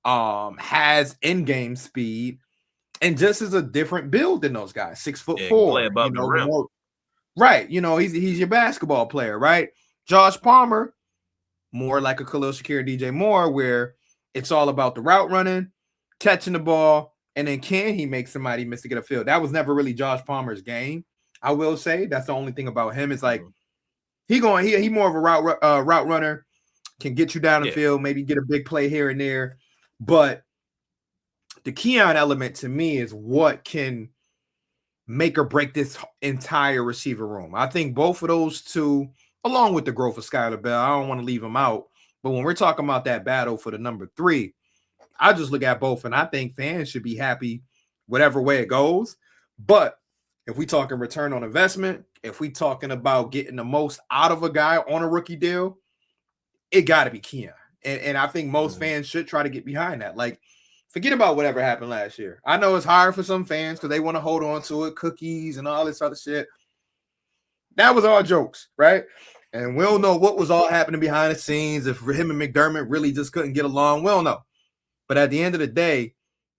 has in-game speed, and just is a different build than those guys. 6'4", play above the rim. more, right? He's your basketball player, right? Josh Palmer, more like a Khalil Shakir, DJ Moore, where it's all about the route running, catching the ball, and then can he make somebody miss to get a field? That was never really Josh Palmer's game. I will say that's the only thing about him is like he more of a route runner, can get you down the field, maybe get a big play here and there, but the Keon element to me is what can make or break this entire receiver room. I think both of those two, along with the growth of Skylar Bell, I don't want to leave him out, but when we're talking about that battle for the number 3, I just look at both, and I think fans should be happy whatever way it goes. But if we talking return on investment, if we talking about getting the most out of a guy on a rookie deal, it got to be Keon. And I think most fans should try to get behind that. Like, forget about whatever happened last year. I know it's hard for some fans because they want to hold on to it, cookies and all this other shit. That was all jokes, right? And we don't know what was all happening behind the scenes. If him and McDermott really just couldn't get along, we don't know. But at the end of the day,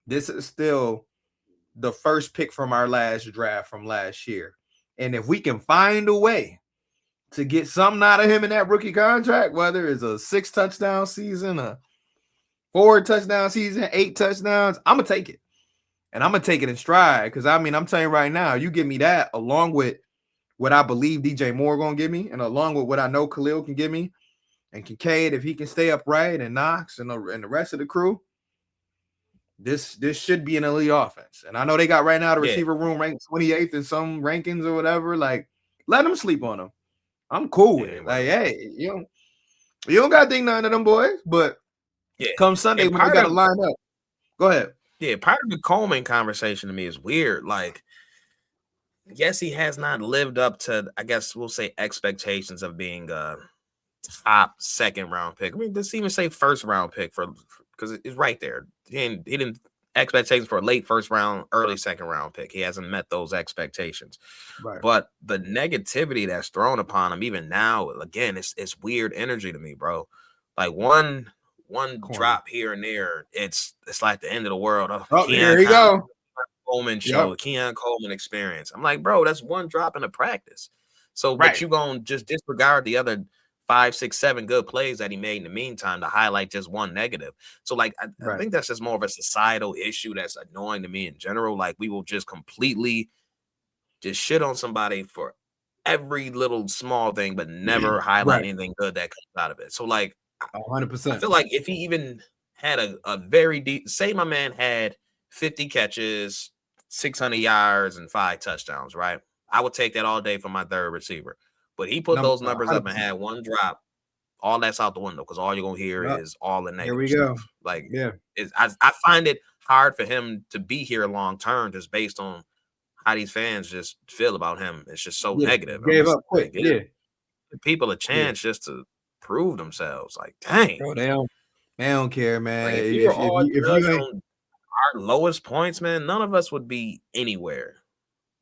this is still the first pick from our last draft from last year. And if we can find a way to get something out of him in that rookie contract, whether it's a 6 touchdown season, a 4 touchdown season, 8 touchdowns, I'm going to take it. And I'm going to take it in stride because, I mean, I'm telling you right now, you give me that along with what I believe DJ Moore going to give me and along with what I know Khalil can give me and Kincaid, if he can stay upright, and Knox and the rest of the crew, this should be an elite offense. And I know they got right now the receiver room ranked 28th in some rankings or whatever. Like, let them sleep on them. I'm cool with it. Like, hey, you don't got to think none of them boys, but come Sunday, we got to line up. Go ahead. Yeah, part of the Coleman conversation to me is weird. Like, yes, he has not lived up to, I guess we'll say, expectations of being a top 2nd round pick. I mean, let's even say 1st round pick because it's right there. He didn't expectations for a late 1st round, early 2nd round pick. He hasn't met those expectations. Right. But the negativity that's thrown upon him, even now, again, it's weird energy to me, bro. Like one drop here and there, it's like the end of the world. Here you go. Coleman show, Keon Coleman experience. I'm like, bro, that's one drop in the practice. So, but you gonna just disregard the other 5, 6, 7 good plays that he made in the meantime to highlight just one negative. So, like, I think that's just more of a societal issue that's annoying to me in general. Like, we will just completely just shit on somebody for every little small thing, but never highlight anything good that comes out of it. So, like, 100%. I feel like if he even had a very deep, say my man had 50 catches, 600 yards, and 5 touchdowns, right? I would take that all day for my 3rd receiver. But he put those numbers 100%. Up and had one drop. All that's out the window because all you're going to hear is all the negative. Here we go. Like, I find it hard for him to be here long term just based on how these fans just feel about him. It's just so negative. Gave up quick. Give people a chance just to prove themselves. Like, dang. Bro, they don't care, man. Like, if you on our lowest points, man, none of us would be anywhere.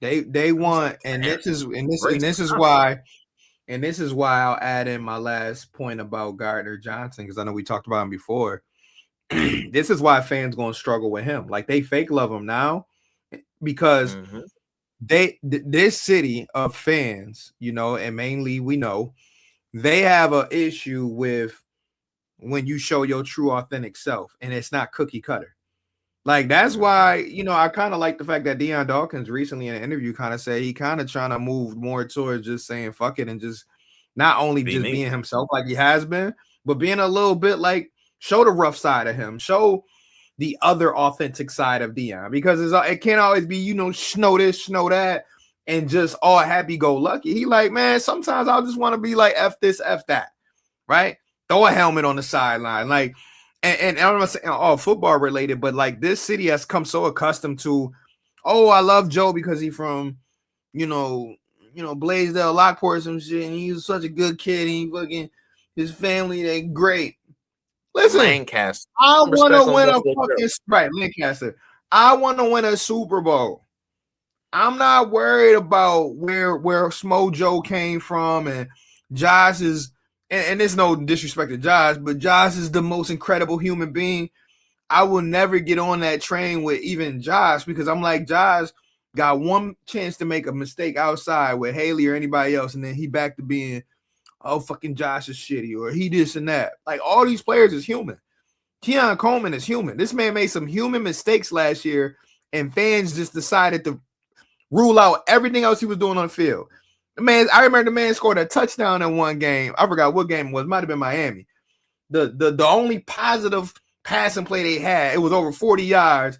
They want, and this is why I'll add in my last point about Gardner Johnson, because I know we talked about him before. This is why fans gonna struggle with him. Like, they fake love him now because this city of fans, and mainly we know they have an issue with when you show your true authentic self and it's not cookie cutter. Like, that's why, I kind of like the fact that Deion Dawkins recently in an interview kind of said he kind of trying to move more towards just saying fuck it and just not only being himself like he has been, but being a little bit like, show the rough side of him, show the other authentic side of Deion, because it can't always be, snow this, snow that, and just all happy-go-lucky. He like, man, sometimes I just want to be like, F this, F that, right? Throw a helmet on the sideline, like, and I'm not saying all football related, but like, this city has come so accustomed to, oh, I love Joe because he from, Blaisdell, Lockport, some shit, and he's such a good kid. And his family, they great. Listen, Lancaster. I want Respect to on win a Buffalo fucking Bill. right, Lancaster. I want to win a Super Bowl. I'm not worried about where Smojo came from, and Josh is, and there's no disrespect to Josh, but Josh is the most incredible human being. I will never get on that train with even Josh because I'm like, Josh got one chance to make a mistake outside with Haley or anybody else, and then he back to being, oh, fucking Josh is shitty, or he this and that. Like, all these players is human. Keon Coleman is human. This man made some human mistakes last year, and fans just decided to rule out everything else he was doing on the field. I remember the man scored a touchdown in one game. I forgot what game it was. Might have been Miami. The only positive passing play they had, it was over 40 yards,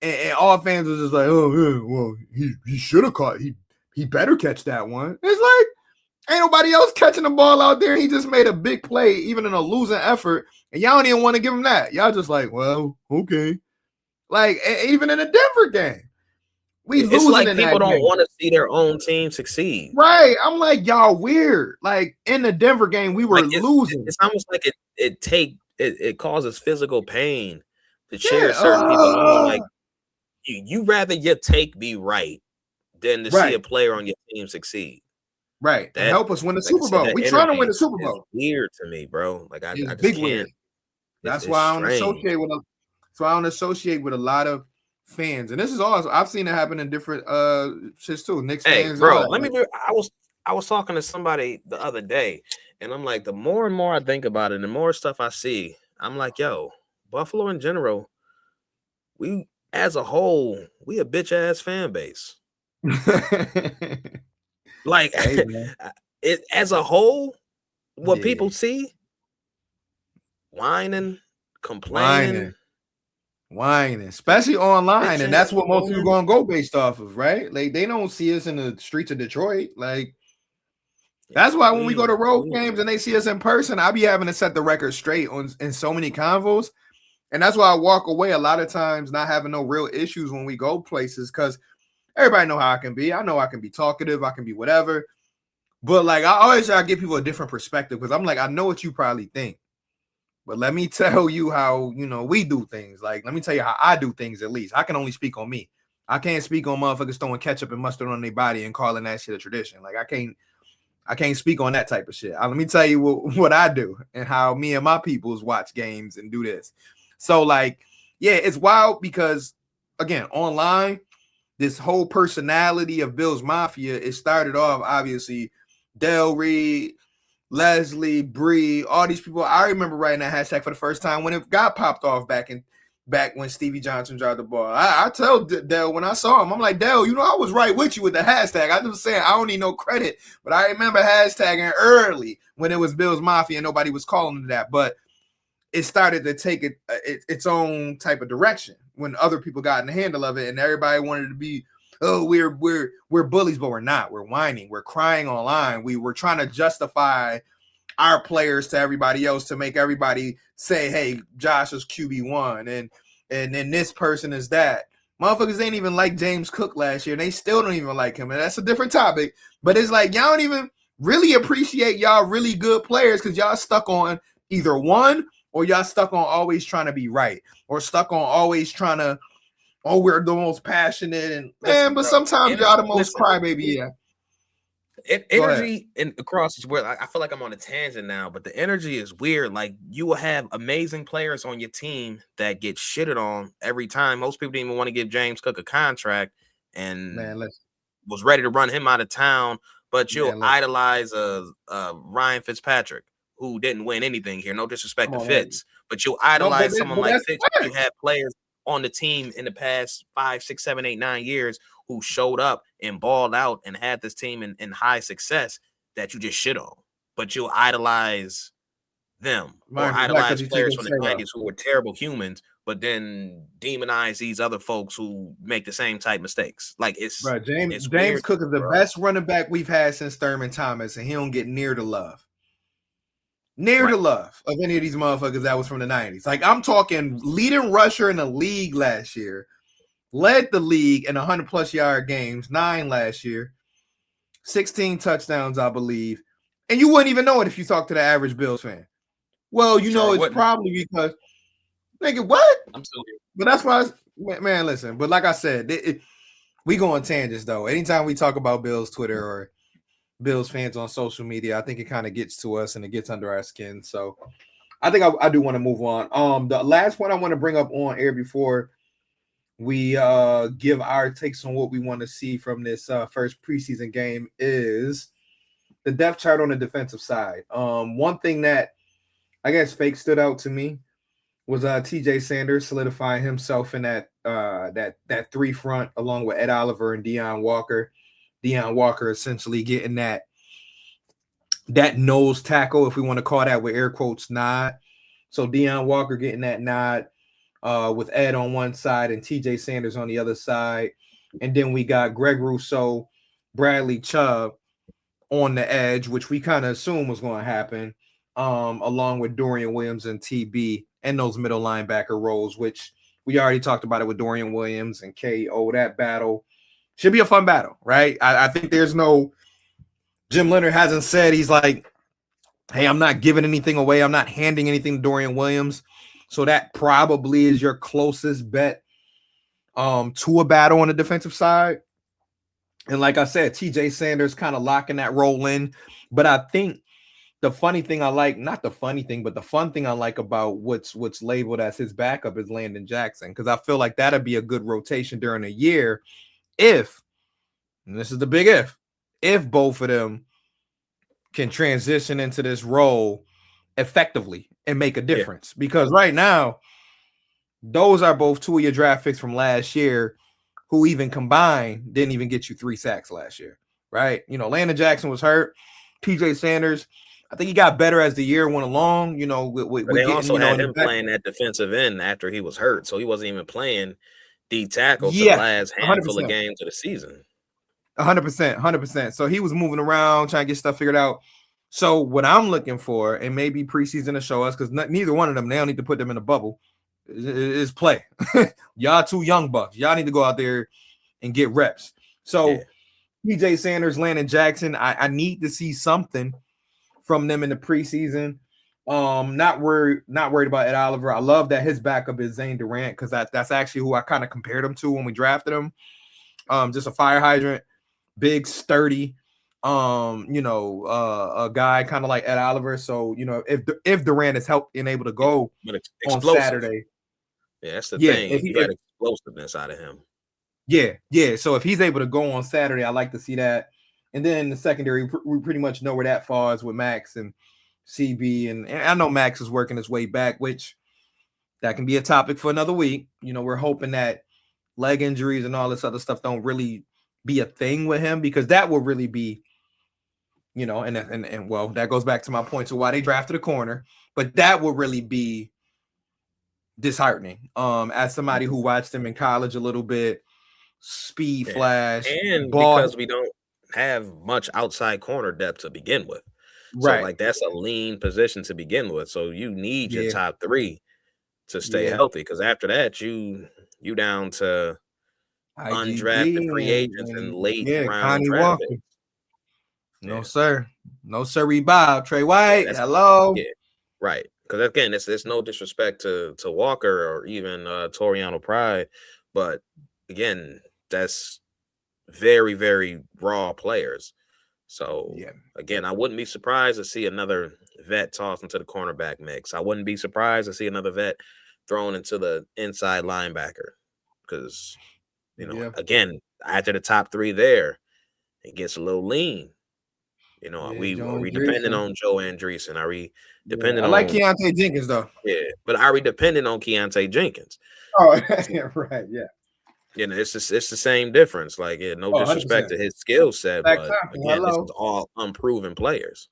and all fans was just like, oh yeah, well, he should have caught. He better catch that one. It's like, ain't nobody else catching the ball out there. He just made a big play, even in a losing effort, and y'all don't even want to give him that. Y'all just like, well, okay. Like, even in the Denver game, we It's losing like in that people don't game. want to see their own team succeed. Right. I'm like, y'all weird. Like, in the Denver game, we were Like losing. it's almost like it causes physical pain to cheer Yeah. certain people on. Like you rather your take be right than to see Right. a player on your team succeed. Right. And That, help us win the like I Super said, Bowl. that We trying to win energy the Super is Bowl. weird to me, bro. Like I It's just big weird. can't. That's It's why I don't strange. associate with so I don't associate with a lot of fans. And this is also, I've seen it happen in different shits too. Knicks Hey, fans, all bro, that. let me. Like, I was talking to somebody the other day, and I'm like, the more and more I think about it, the more stuff I see, I'm like, yo, Buffalo in general, we as a whole, we a bitch ass fan base. Like, hey man. it as a whole, what Yeah. people see, whining, complaining, Whining, especially online, and bitching, that's what most people moaning. gonna go based off of, right? Like, they don't see us in the streets of Detroit. Like, that's why when we go to road games and they see us in person, I be having to set the record straight on in so many convos, and that's why I walk away a lot of times not having no real issues when we go places because everybody know how I can be. I know I can be talkative, I can be whatever, but like, I always try to give people a different perspective because I'm like, I know what you probably think. But let me tell you how, we do things. Like, let me tell you how I do things at least. I can only speak on me. I can't speak on motherfuckers throwing ketchup and mustard on their body and calling that shit a tradition. Like, I can't speak on that type of shit. Let me tell you what I do and how me and my peoples watch games and do this. So, like, yeah, it's wild because, again, online, this whole personality of Bill's Mafia, it started off, obviously, Del Reed, Leslie, Bree, all these people. I remember writing that hashtag for the first time when it got popped off back when Stevie Johnson dropped the ball. I tell Dell when I saw him, I'm like, Dell, I was right with you with the hashtag. I just saying I don't need no credit, but I remember hashtagging early when it was Bill's Mafia and nobody was calling it that. But it started to take its own type of direction when other people got in the handle of it, and everybody wanted to be, oh, we're bullies, but we're not. We're whining. We're crying online. We were trying to justify our players to everybody else to make everybody say, hey, Josh is QB1 and then this person is that. Motherfuckers ain't even like James Cook last year, and they still don't even like him. And that's a different topic. But it's like, y'all don't even really appreciate y'all really good players because y'all stuck on either one or y'all stuck on always trying to be right or stuck on always trying to, oh, we're the most passionate. And man, but Bro, sometimes y'all the most crybaby. Yeah. Energy across is weird. I feel like I'm on a tangent now, but the energy is weird. Like you will have amazing players on your team that get shitted on every time. Most people didn't even want to give James Cook a contract and was ready to run him out of town. But you'll idolize Ryan Fitzpatrick, who didn't win anything here. No disrespect to Fitz, but you'll idolize someone like Fitz. You have players on the team in the past 5, 6, 7, 8, 9 years who showed up and balled out and had this team in high success that you just shit on. But you'll idolize them or idolize players from the 90s who were terrible humans, but then demonize these other folks who make the same type mistakes. Like it's right. James weird, Cook is the best running back we've had since Thurman Thomas, and he don't get near the love. The love of any of these motherfuckers that was from the 90s. Like, I'm talking leading rusher in the league last year, led the league in 100+ yard games, 9 last year, 16 touchdowns, I believe. And you wouldn't even know it if you talk to the average Bills fan. Well, Sure it's wouldn't. probably because nigga, what? I'm still here. But that's why, man. Listen, but like I said, we go on tangents though. Anytime we talk about Bills Twitter or Bills fans on social media, I think it kind of gets to us and it gets under our skin. So I think I do want to move on. The last one I want to bring up on air before we give our takes on what we want to see from this first preseason game is the depth chart on the defensive side. One thing that I guess fake stood out to me was TJ Sanders solidifying himself in that three front along with Ed Oliver and Deion Walker. Deion Walker essentially getting that nose tackle, if we want to call that with air quotes, nod. So Deion Walker getting that nod with Ed on one side and TJ Sanders on the other side. And then we got Greg Rousseau, Bradley Chubb on the edge, which we kind of assumed was going to happen, along with Dorian Williams and TB and those middle linebacker roles, which we already talked about it with Dorian Williams and KO. That battle should be a fun battle, right? I think there's no Jim Leonard hasn't said he's like, hey, I'm not giving anything away. I'm not handing anything to Dorian Williams. So that probably is your closest bet to a battle on the defensive side. And like I said, TJ Sanders kind of locking that role in. But I think the funny thing I like, not the funny thing, but the fun thing I like about what's labeled as his backup is Landon Jackson, because I feel like that'd be a good rotation during the year if, and this is the big if both of them can transition into this role effectively and make a difference. Yeah. Because right now, those are both two of your draft picks from last year who even combined didn't even get you 3 sacks last year, right? Landon Jackson was hurt. TJ Sanders, I think he got better as the year went along, with they getting, also had him playing that defensive end after he was hurt. So he wasn't even playing D tackle to the last handful 100%. Of games of the season. 100%. So he was moving around, trying to get stuff figured out. So what I'm looking for, and maybe preseason to show us, because neither one of them, they don't need to put them in a bubble, is play. Y'all two young bucks. Y'all need to go out there and get reps. So TJ Sanders, Landon Jackson, I need to see something from them in the preseason. Not worried about Ed Oliver. I love that his backup is Zane Durant, because that's actually who I kind of compared him to when we drafted him. Just a fire hydrant, big, sturdy, a guy kind of like Ed Oliver. So, if Durant is helped and able to go on Saturday. Yeah, that's the thing. If you got explosiveness out of him. Yeah. So if he's able to go on Saturday, I like to see that. And then the secondary, we pretty much know where that falls with Max and CB. And I know Max is working his way back, which that can be a topic for another week. We're hoping that leg injuries and all this other stuff don't really be a thing with him, because that will really be, and well, that goes back to my point to why they drafted a corner, but that will really be disheartening. As somebody who watched him in college a little bit, speed flash, and because we don't have much outside corner depth to begin with, right? So like that's a lean position to begin with. So you need your top 3 to stay healthy, because after that you down to undrafted free agents and late round draft picks. No sir, Bob Trey White. Hello, right. Because again, it's no disrespect to Walker or even Toriano Pride, but again, that's very, very raw players. So again, I wouldn't be surprised to see another vet tossed into the cornerback mix. I wouldn't be surprised to see another vet thrown into the inside linebacker, because again, after the top 3 there, it gets a little lean. Are we depending on Joe Andreessen? Are we depending on? I like Keontae Jenkins though. Yeah, but are we depending on Keontae Jenkins? Oh, right, yeah. It's the same difference. Like, no disrespect to his skill set, but again, this is all unproven players.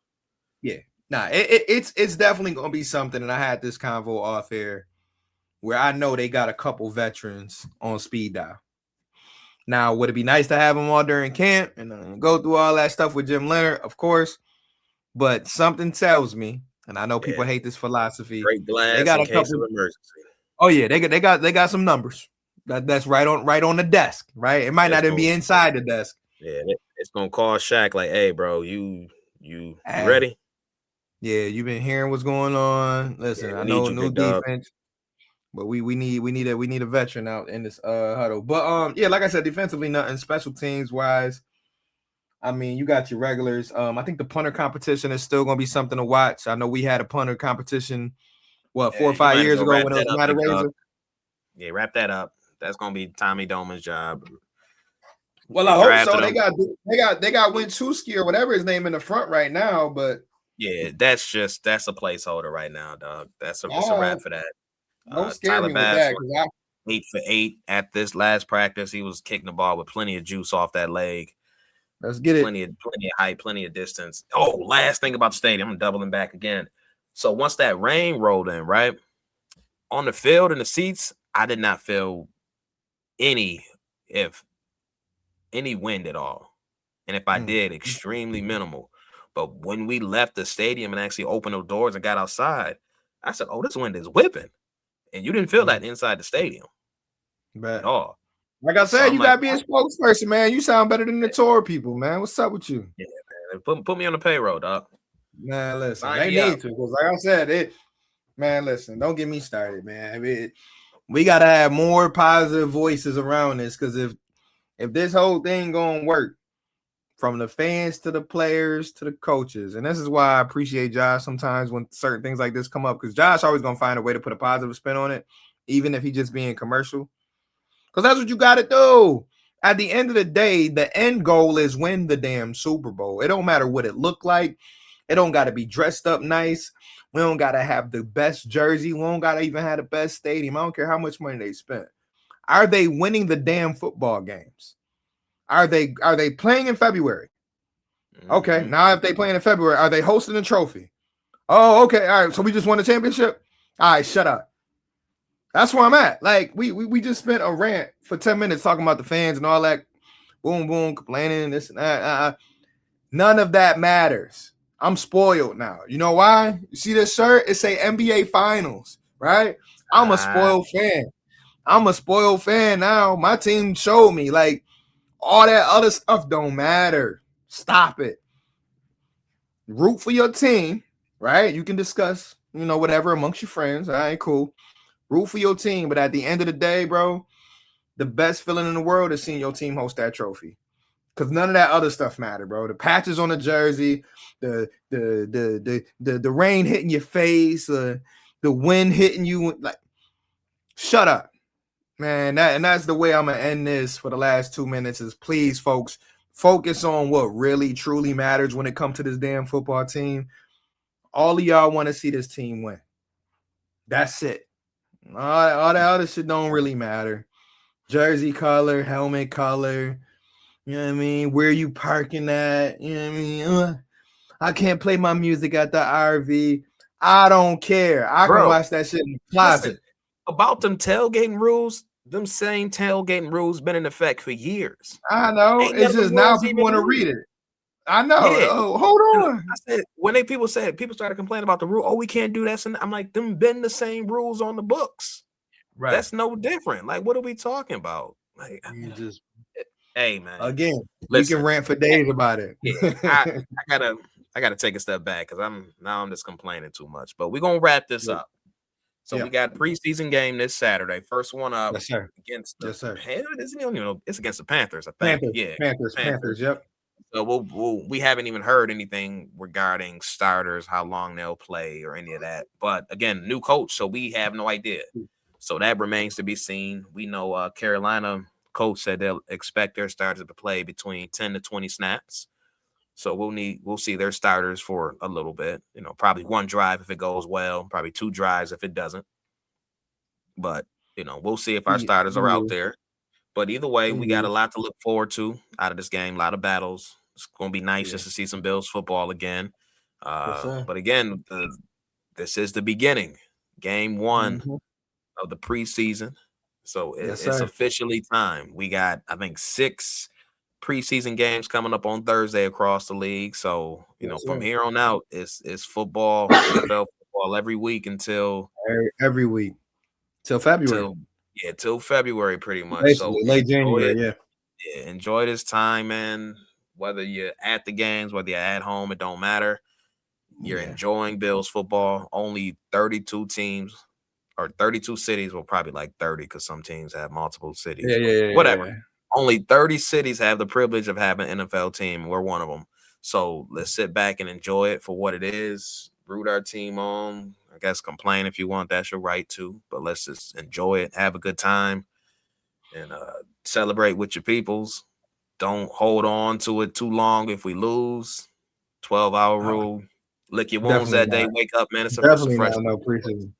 Yeah, it's definitely gonna be something. And I had this convo off air where I know they got a couple veterans on speed dial. Now, would it be nice to have them all during camp and go through all that stuff with Jim Leonard? Of course, but something tells me, and I know people hate this philosophy. Great glass they got in case of emergency. Oh yeah, they got some numbers. That's right on the desk, right? It might not even be inside the desk. Yeah, it's gonna call Shaq like, "Hey, bro, you ready?" Yeah, you've been hearing what's going on. Yeah, Listen, I we need know you, new big dub. defense, but we need a veteran out in this huddle. But yeah, like I said, defensively nothing. Special teams wise, I mean, you got your regulars. I think the punter competition is still gonna be something to watch. I know we had a punter competition, what, Yeah, four or you five might as years well ago wrap when it was that up, Matt big dub. Razor. Yeah, wrap that up. That's gonna be Tommy Doman's job. Well, They I hope drafted so. him. They got Winchewski or whatever his name in the front right now, but Yeah, that's a placeholder right now, dog. It's a uh, wrap for that. don't scare Tyler me with Bass that went because I 8 for 8 at this last practice. He was kicking the ball with plenty of juice off that leg, let's get it. plenty of height, plenty of distance. Oh, last thing about the stadium, I'm doubling back again. So once that rain rolled in, right on the field and the seats, I did not feel any if any wind at all, and if I Mm. did, extremely minimal. But when we left the stadium and actually opened the doors and got outside, I said, "Oh, this wind is whipping," and you didn't feel Mm. that inside the stadium at But all. like I So said, I'm you like, gotta be a spokesperson, man. You sound better than the tour people, man. What's up with you? "Yeah, man, put me on the payroll, dog. Man, listen, Sign they me up." need to because, like I said, man, listen, don't get me started, man. We gotta have more positive voices around this because if this whole thing gonna work, from the fans to the players to the coaches, and this is why I appreciate Josh sometimes when certain things like this come up because Josh always gonna find a way to put a positive spin on it, even if he just being commercial. Because that's what you got to do. At the end of the day, the end goal is win the damn Super Bowl. It don't matter what it look like. It don't got to be dressed up nice. We don't got to have the best jersey. We don't got to even have the best stadium. I don't care how much money they spent. Are they winning the damn football games? Are they playing in February? Okay. Mm-hmm. Now if they playing in February, are they hosting a trophy? Oh, okay. All right. So we just won the championship? All right, shut up. That's where I'm at. Like we just spent a rant for 10 minutes talking about the fans and all that, boom boom, complaining this and that. None of that matters. I'm spoiled now. You know why? You see this shirt? It say NBA Finals, right? I'm a Ah, spoiled fan. I'm a spoiled fan now. My team showed me like all that other stuff don't matter. Stop it. Root for your team, right? You can discuss, whatever amongst your friends. All right, cool. Root for your team, but at the end of the day, bro, the best feeling in the world is seeing your team host that trophy. Because none of that other stuff matter, bro. The patches on the jersey, the rain hitting your face, the wind hitting you, like, shut up, man. That's the way I'm gonna end this for the last 2 minutes. Is please, folks, focus on what really truly matters when it comes to this damn football team. All of y'all want to see this team win. That's it. All that other shit don't really matter. Jersey color, helmet color, you know what I mean? Where you parking at? You know what I mean? I can't play my music at the RV. I don't care. I can bro, watch that shit in the listen closet. about them tailgating rules. Them same tailgating rules been in effect for years. I know. Ain't none It's of them just now rules people even want to new. read it. I know. Yeah, Oh, hold and on. I said when people started complaining about the rule. Oh, we can't do that. And I'm like, them been the same rules on the books. Right. That's no different. Like, what are we talking about? Like, You just hey man, again, we can listen. rant for days about it. Yeah, I gotta take a step back because I'm just complaining too much. But we're gonna wrap this Yeah. up. So Yeah. we got preseason game this Saturday. First one up Yes, sir. against the Yes, sir. it's against the Panthers, I think. Panthers. Yeah, Panthers. Panthers. Panthers. Yep. So we haven't even heard anything regarding starters, how long they'll play, or any of that. But again, new coach, so we have no idea. So that remains to be seen. We know Carolina coach said they'll expect their starters to play between 10 to 20 snaps. So we'll see their starters for a little bit. Probably one drive if it goes well, probably two drives if it doesn't. But we'll see if our starters are out Yeah. there. But either way, we got Yeah. a lot to look forward to out of this game. A lot of battles. It's going to be nice Yeah. just to see some Bills football again. Yes, sir. But again, this is the beginning, game one Mm-hmm. of the preseason. So Yes, it's sir. officially time. We got, I think, 6 preseason games coming up on Thursday across the league. So Yes, from sir. here on out, it's football, NFL football every week until Every week till February, till till February, pretty much. So basically late enjoy it. January. Yeah. Yeah, enjoy this time, man. Whether you're at the games, whether you're at home, it don't matter. You're Yeah. enjoying Bills football. Only 32 teams or 32 cities, well, probably like 30 because some teams have multiple Yeah, cities, yeah, but yeah, whatever. yeah. Only 30 cities have the privilege of having an NFL team. We're one of them. So let's sit back and enjoy it for what it is. Root our team on. I guess complain if you want. That's your right to. But let's just enjoy it. Have a good time and celebrate with your peoples. Don't hold on to it too long if we lose. 12-hour Oh, rule. Lick your wounds definitely that day. not. Wake up, man. It's a Definitely fresh. not no preseason.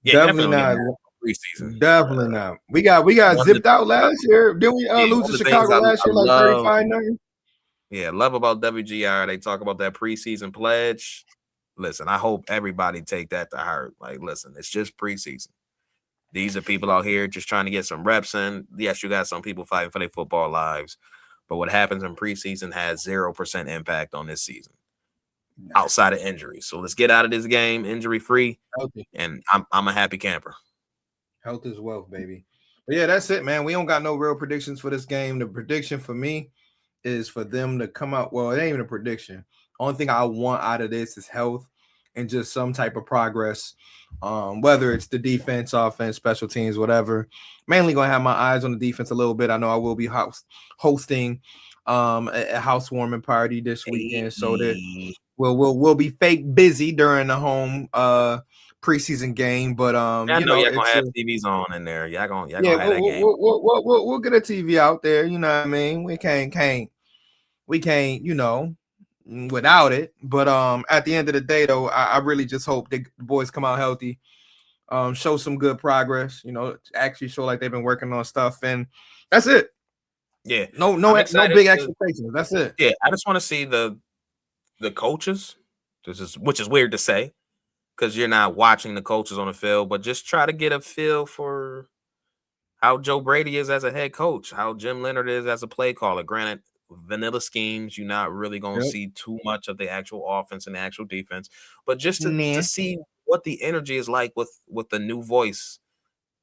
Yeah, Definitely definitely not. not preseason. Definitely not. We got One of the zipped out things last year. Didn't we lose one to of the things Chicago last I year like love, 35 nothing? yeah, love about WGR. They talk about that preseason pledge. Listen, I hope everybody take that to heart. Like, listen, it's just preseason. These are people out here just trying to get some reps in. Yes, you got some people fighting for their football lives, but what happens in preseason has 0% impact on this season outside of injuries. So let's get out of this game injury free, Healthy. and I'm a happy camper. Health is wealth, baby. But yeah, that's it, man. We don't got no real predictions for this game. The prediction for me is for them to come out. Well, it ain't even a prediction. Only thing I want out of this is health and just some type of progress. Whether it's the defense, offense, special teams, whatever. Mainly gonna have my eyes on the defense a little bit. I know I will be hosting a housewarming party this weekend, so that Hey. we'll be fake busy during the home preseason game. But I know y'all gonna it's have TVs on in there. Y'all yeah, gonna have that game. we'll get a TV out there. You know what I mean? We can't, without it. But at the end of the day, though, I really just hope the boys come out healthy, show some good progress. Actually show like they've been working on stuff, and that's it. Yeah, I'm No excited big to. expectations. That's it. Yeah, I just want to see the coaches. Which is weird to say because you're not watching the coaches on the field, but just try to get a feel for how Joe Brady is as a head coach, how Jim Leonard is as a play caller. Granted, vanilla schemes, you're not really going to Yep. see too much of the actual offense and the actual defense, but just to Nah. see what the energy is like with the new voice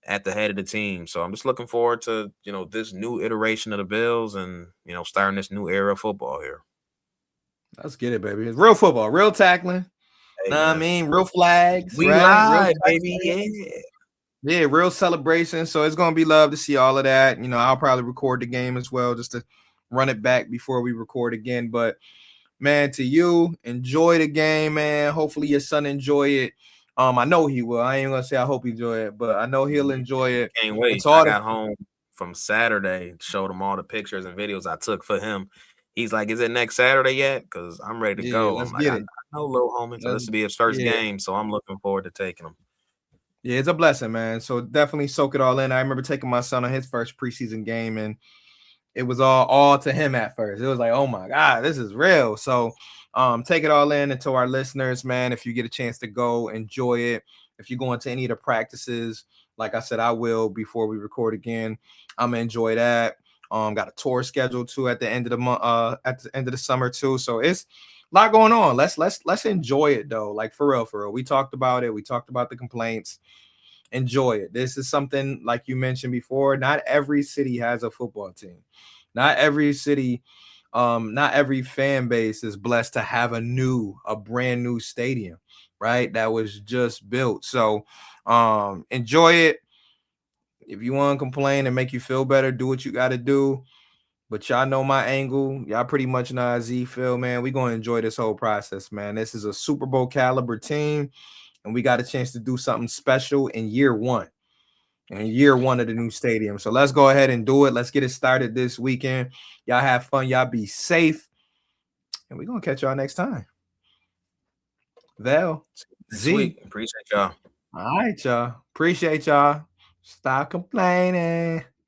at the head of the team. So I'm just looking forward to this new iteration of the Bills and starting this new era of football here. Let's get it, baby. It's real football, real tackling. Hey Know what I man, mean? Real flags, we right? Real live, baby. Yeah. Yeah, real celebration. So it's gonna be love to see all of that. I'll probably record the game as well just to run it back before we record again. But man, to you, enjoy the game, man. Hopefully your son enjoy it. I know he will. I ain't gonna say I hope he enjoy it, but I know he'll enjoy it. Can't And wait. to I all the got home from Saturday, showed him all the pictures and videos I took for him. He's like, "Is it next Saturday yet? Because I'm ready to yeah, go." I'm let's like, get "I it. know, little homie. So Let's this will be his first yeah. game, so I'm looking forward to taking him." Yeah, it's a blessing, man. So definitely soak it all in. I remember taking my son on his first preseason game, and it was all to him at first. It was like, oh my God, this is real. So take it all in. And to our listeners, man, if you get a chance to go, enjoy it. If you go into any of the practices, like I said, I will before we record again. I'm gonna enjoy that. Got a tour scheduled too at the end of the month, at the end of the summer too. So it's a lot going on. Let's enjoy it though. Like for real, for real. We talked about it. We talked about the complaints. Enjoy it. This is something like you mentioned before. Not every city has a football team. Not every city, not every fan base is blessed to have a brand new stadium, right? That was just built. So enjoy it. If you want to complain and make you feel better, do what you got to do. But y'all know my angle. Y'all pretty much know how Z feel, man. We're going to enjoy this whole process, man. This is a Super Bowl caliber team, and we got a chance to do something special in year one of the new stadium. So let's go ahead and do it. Let's get it started this weekend. Y'all have fun. Y'all be safe. And we're going to catch y'all next time. Val, Next Z. week, appreciate y'all. All right, y'all. Appreciate y'all. Stop complaining.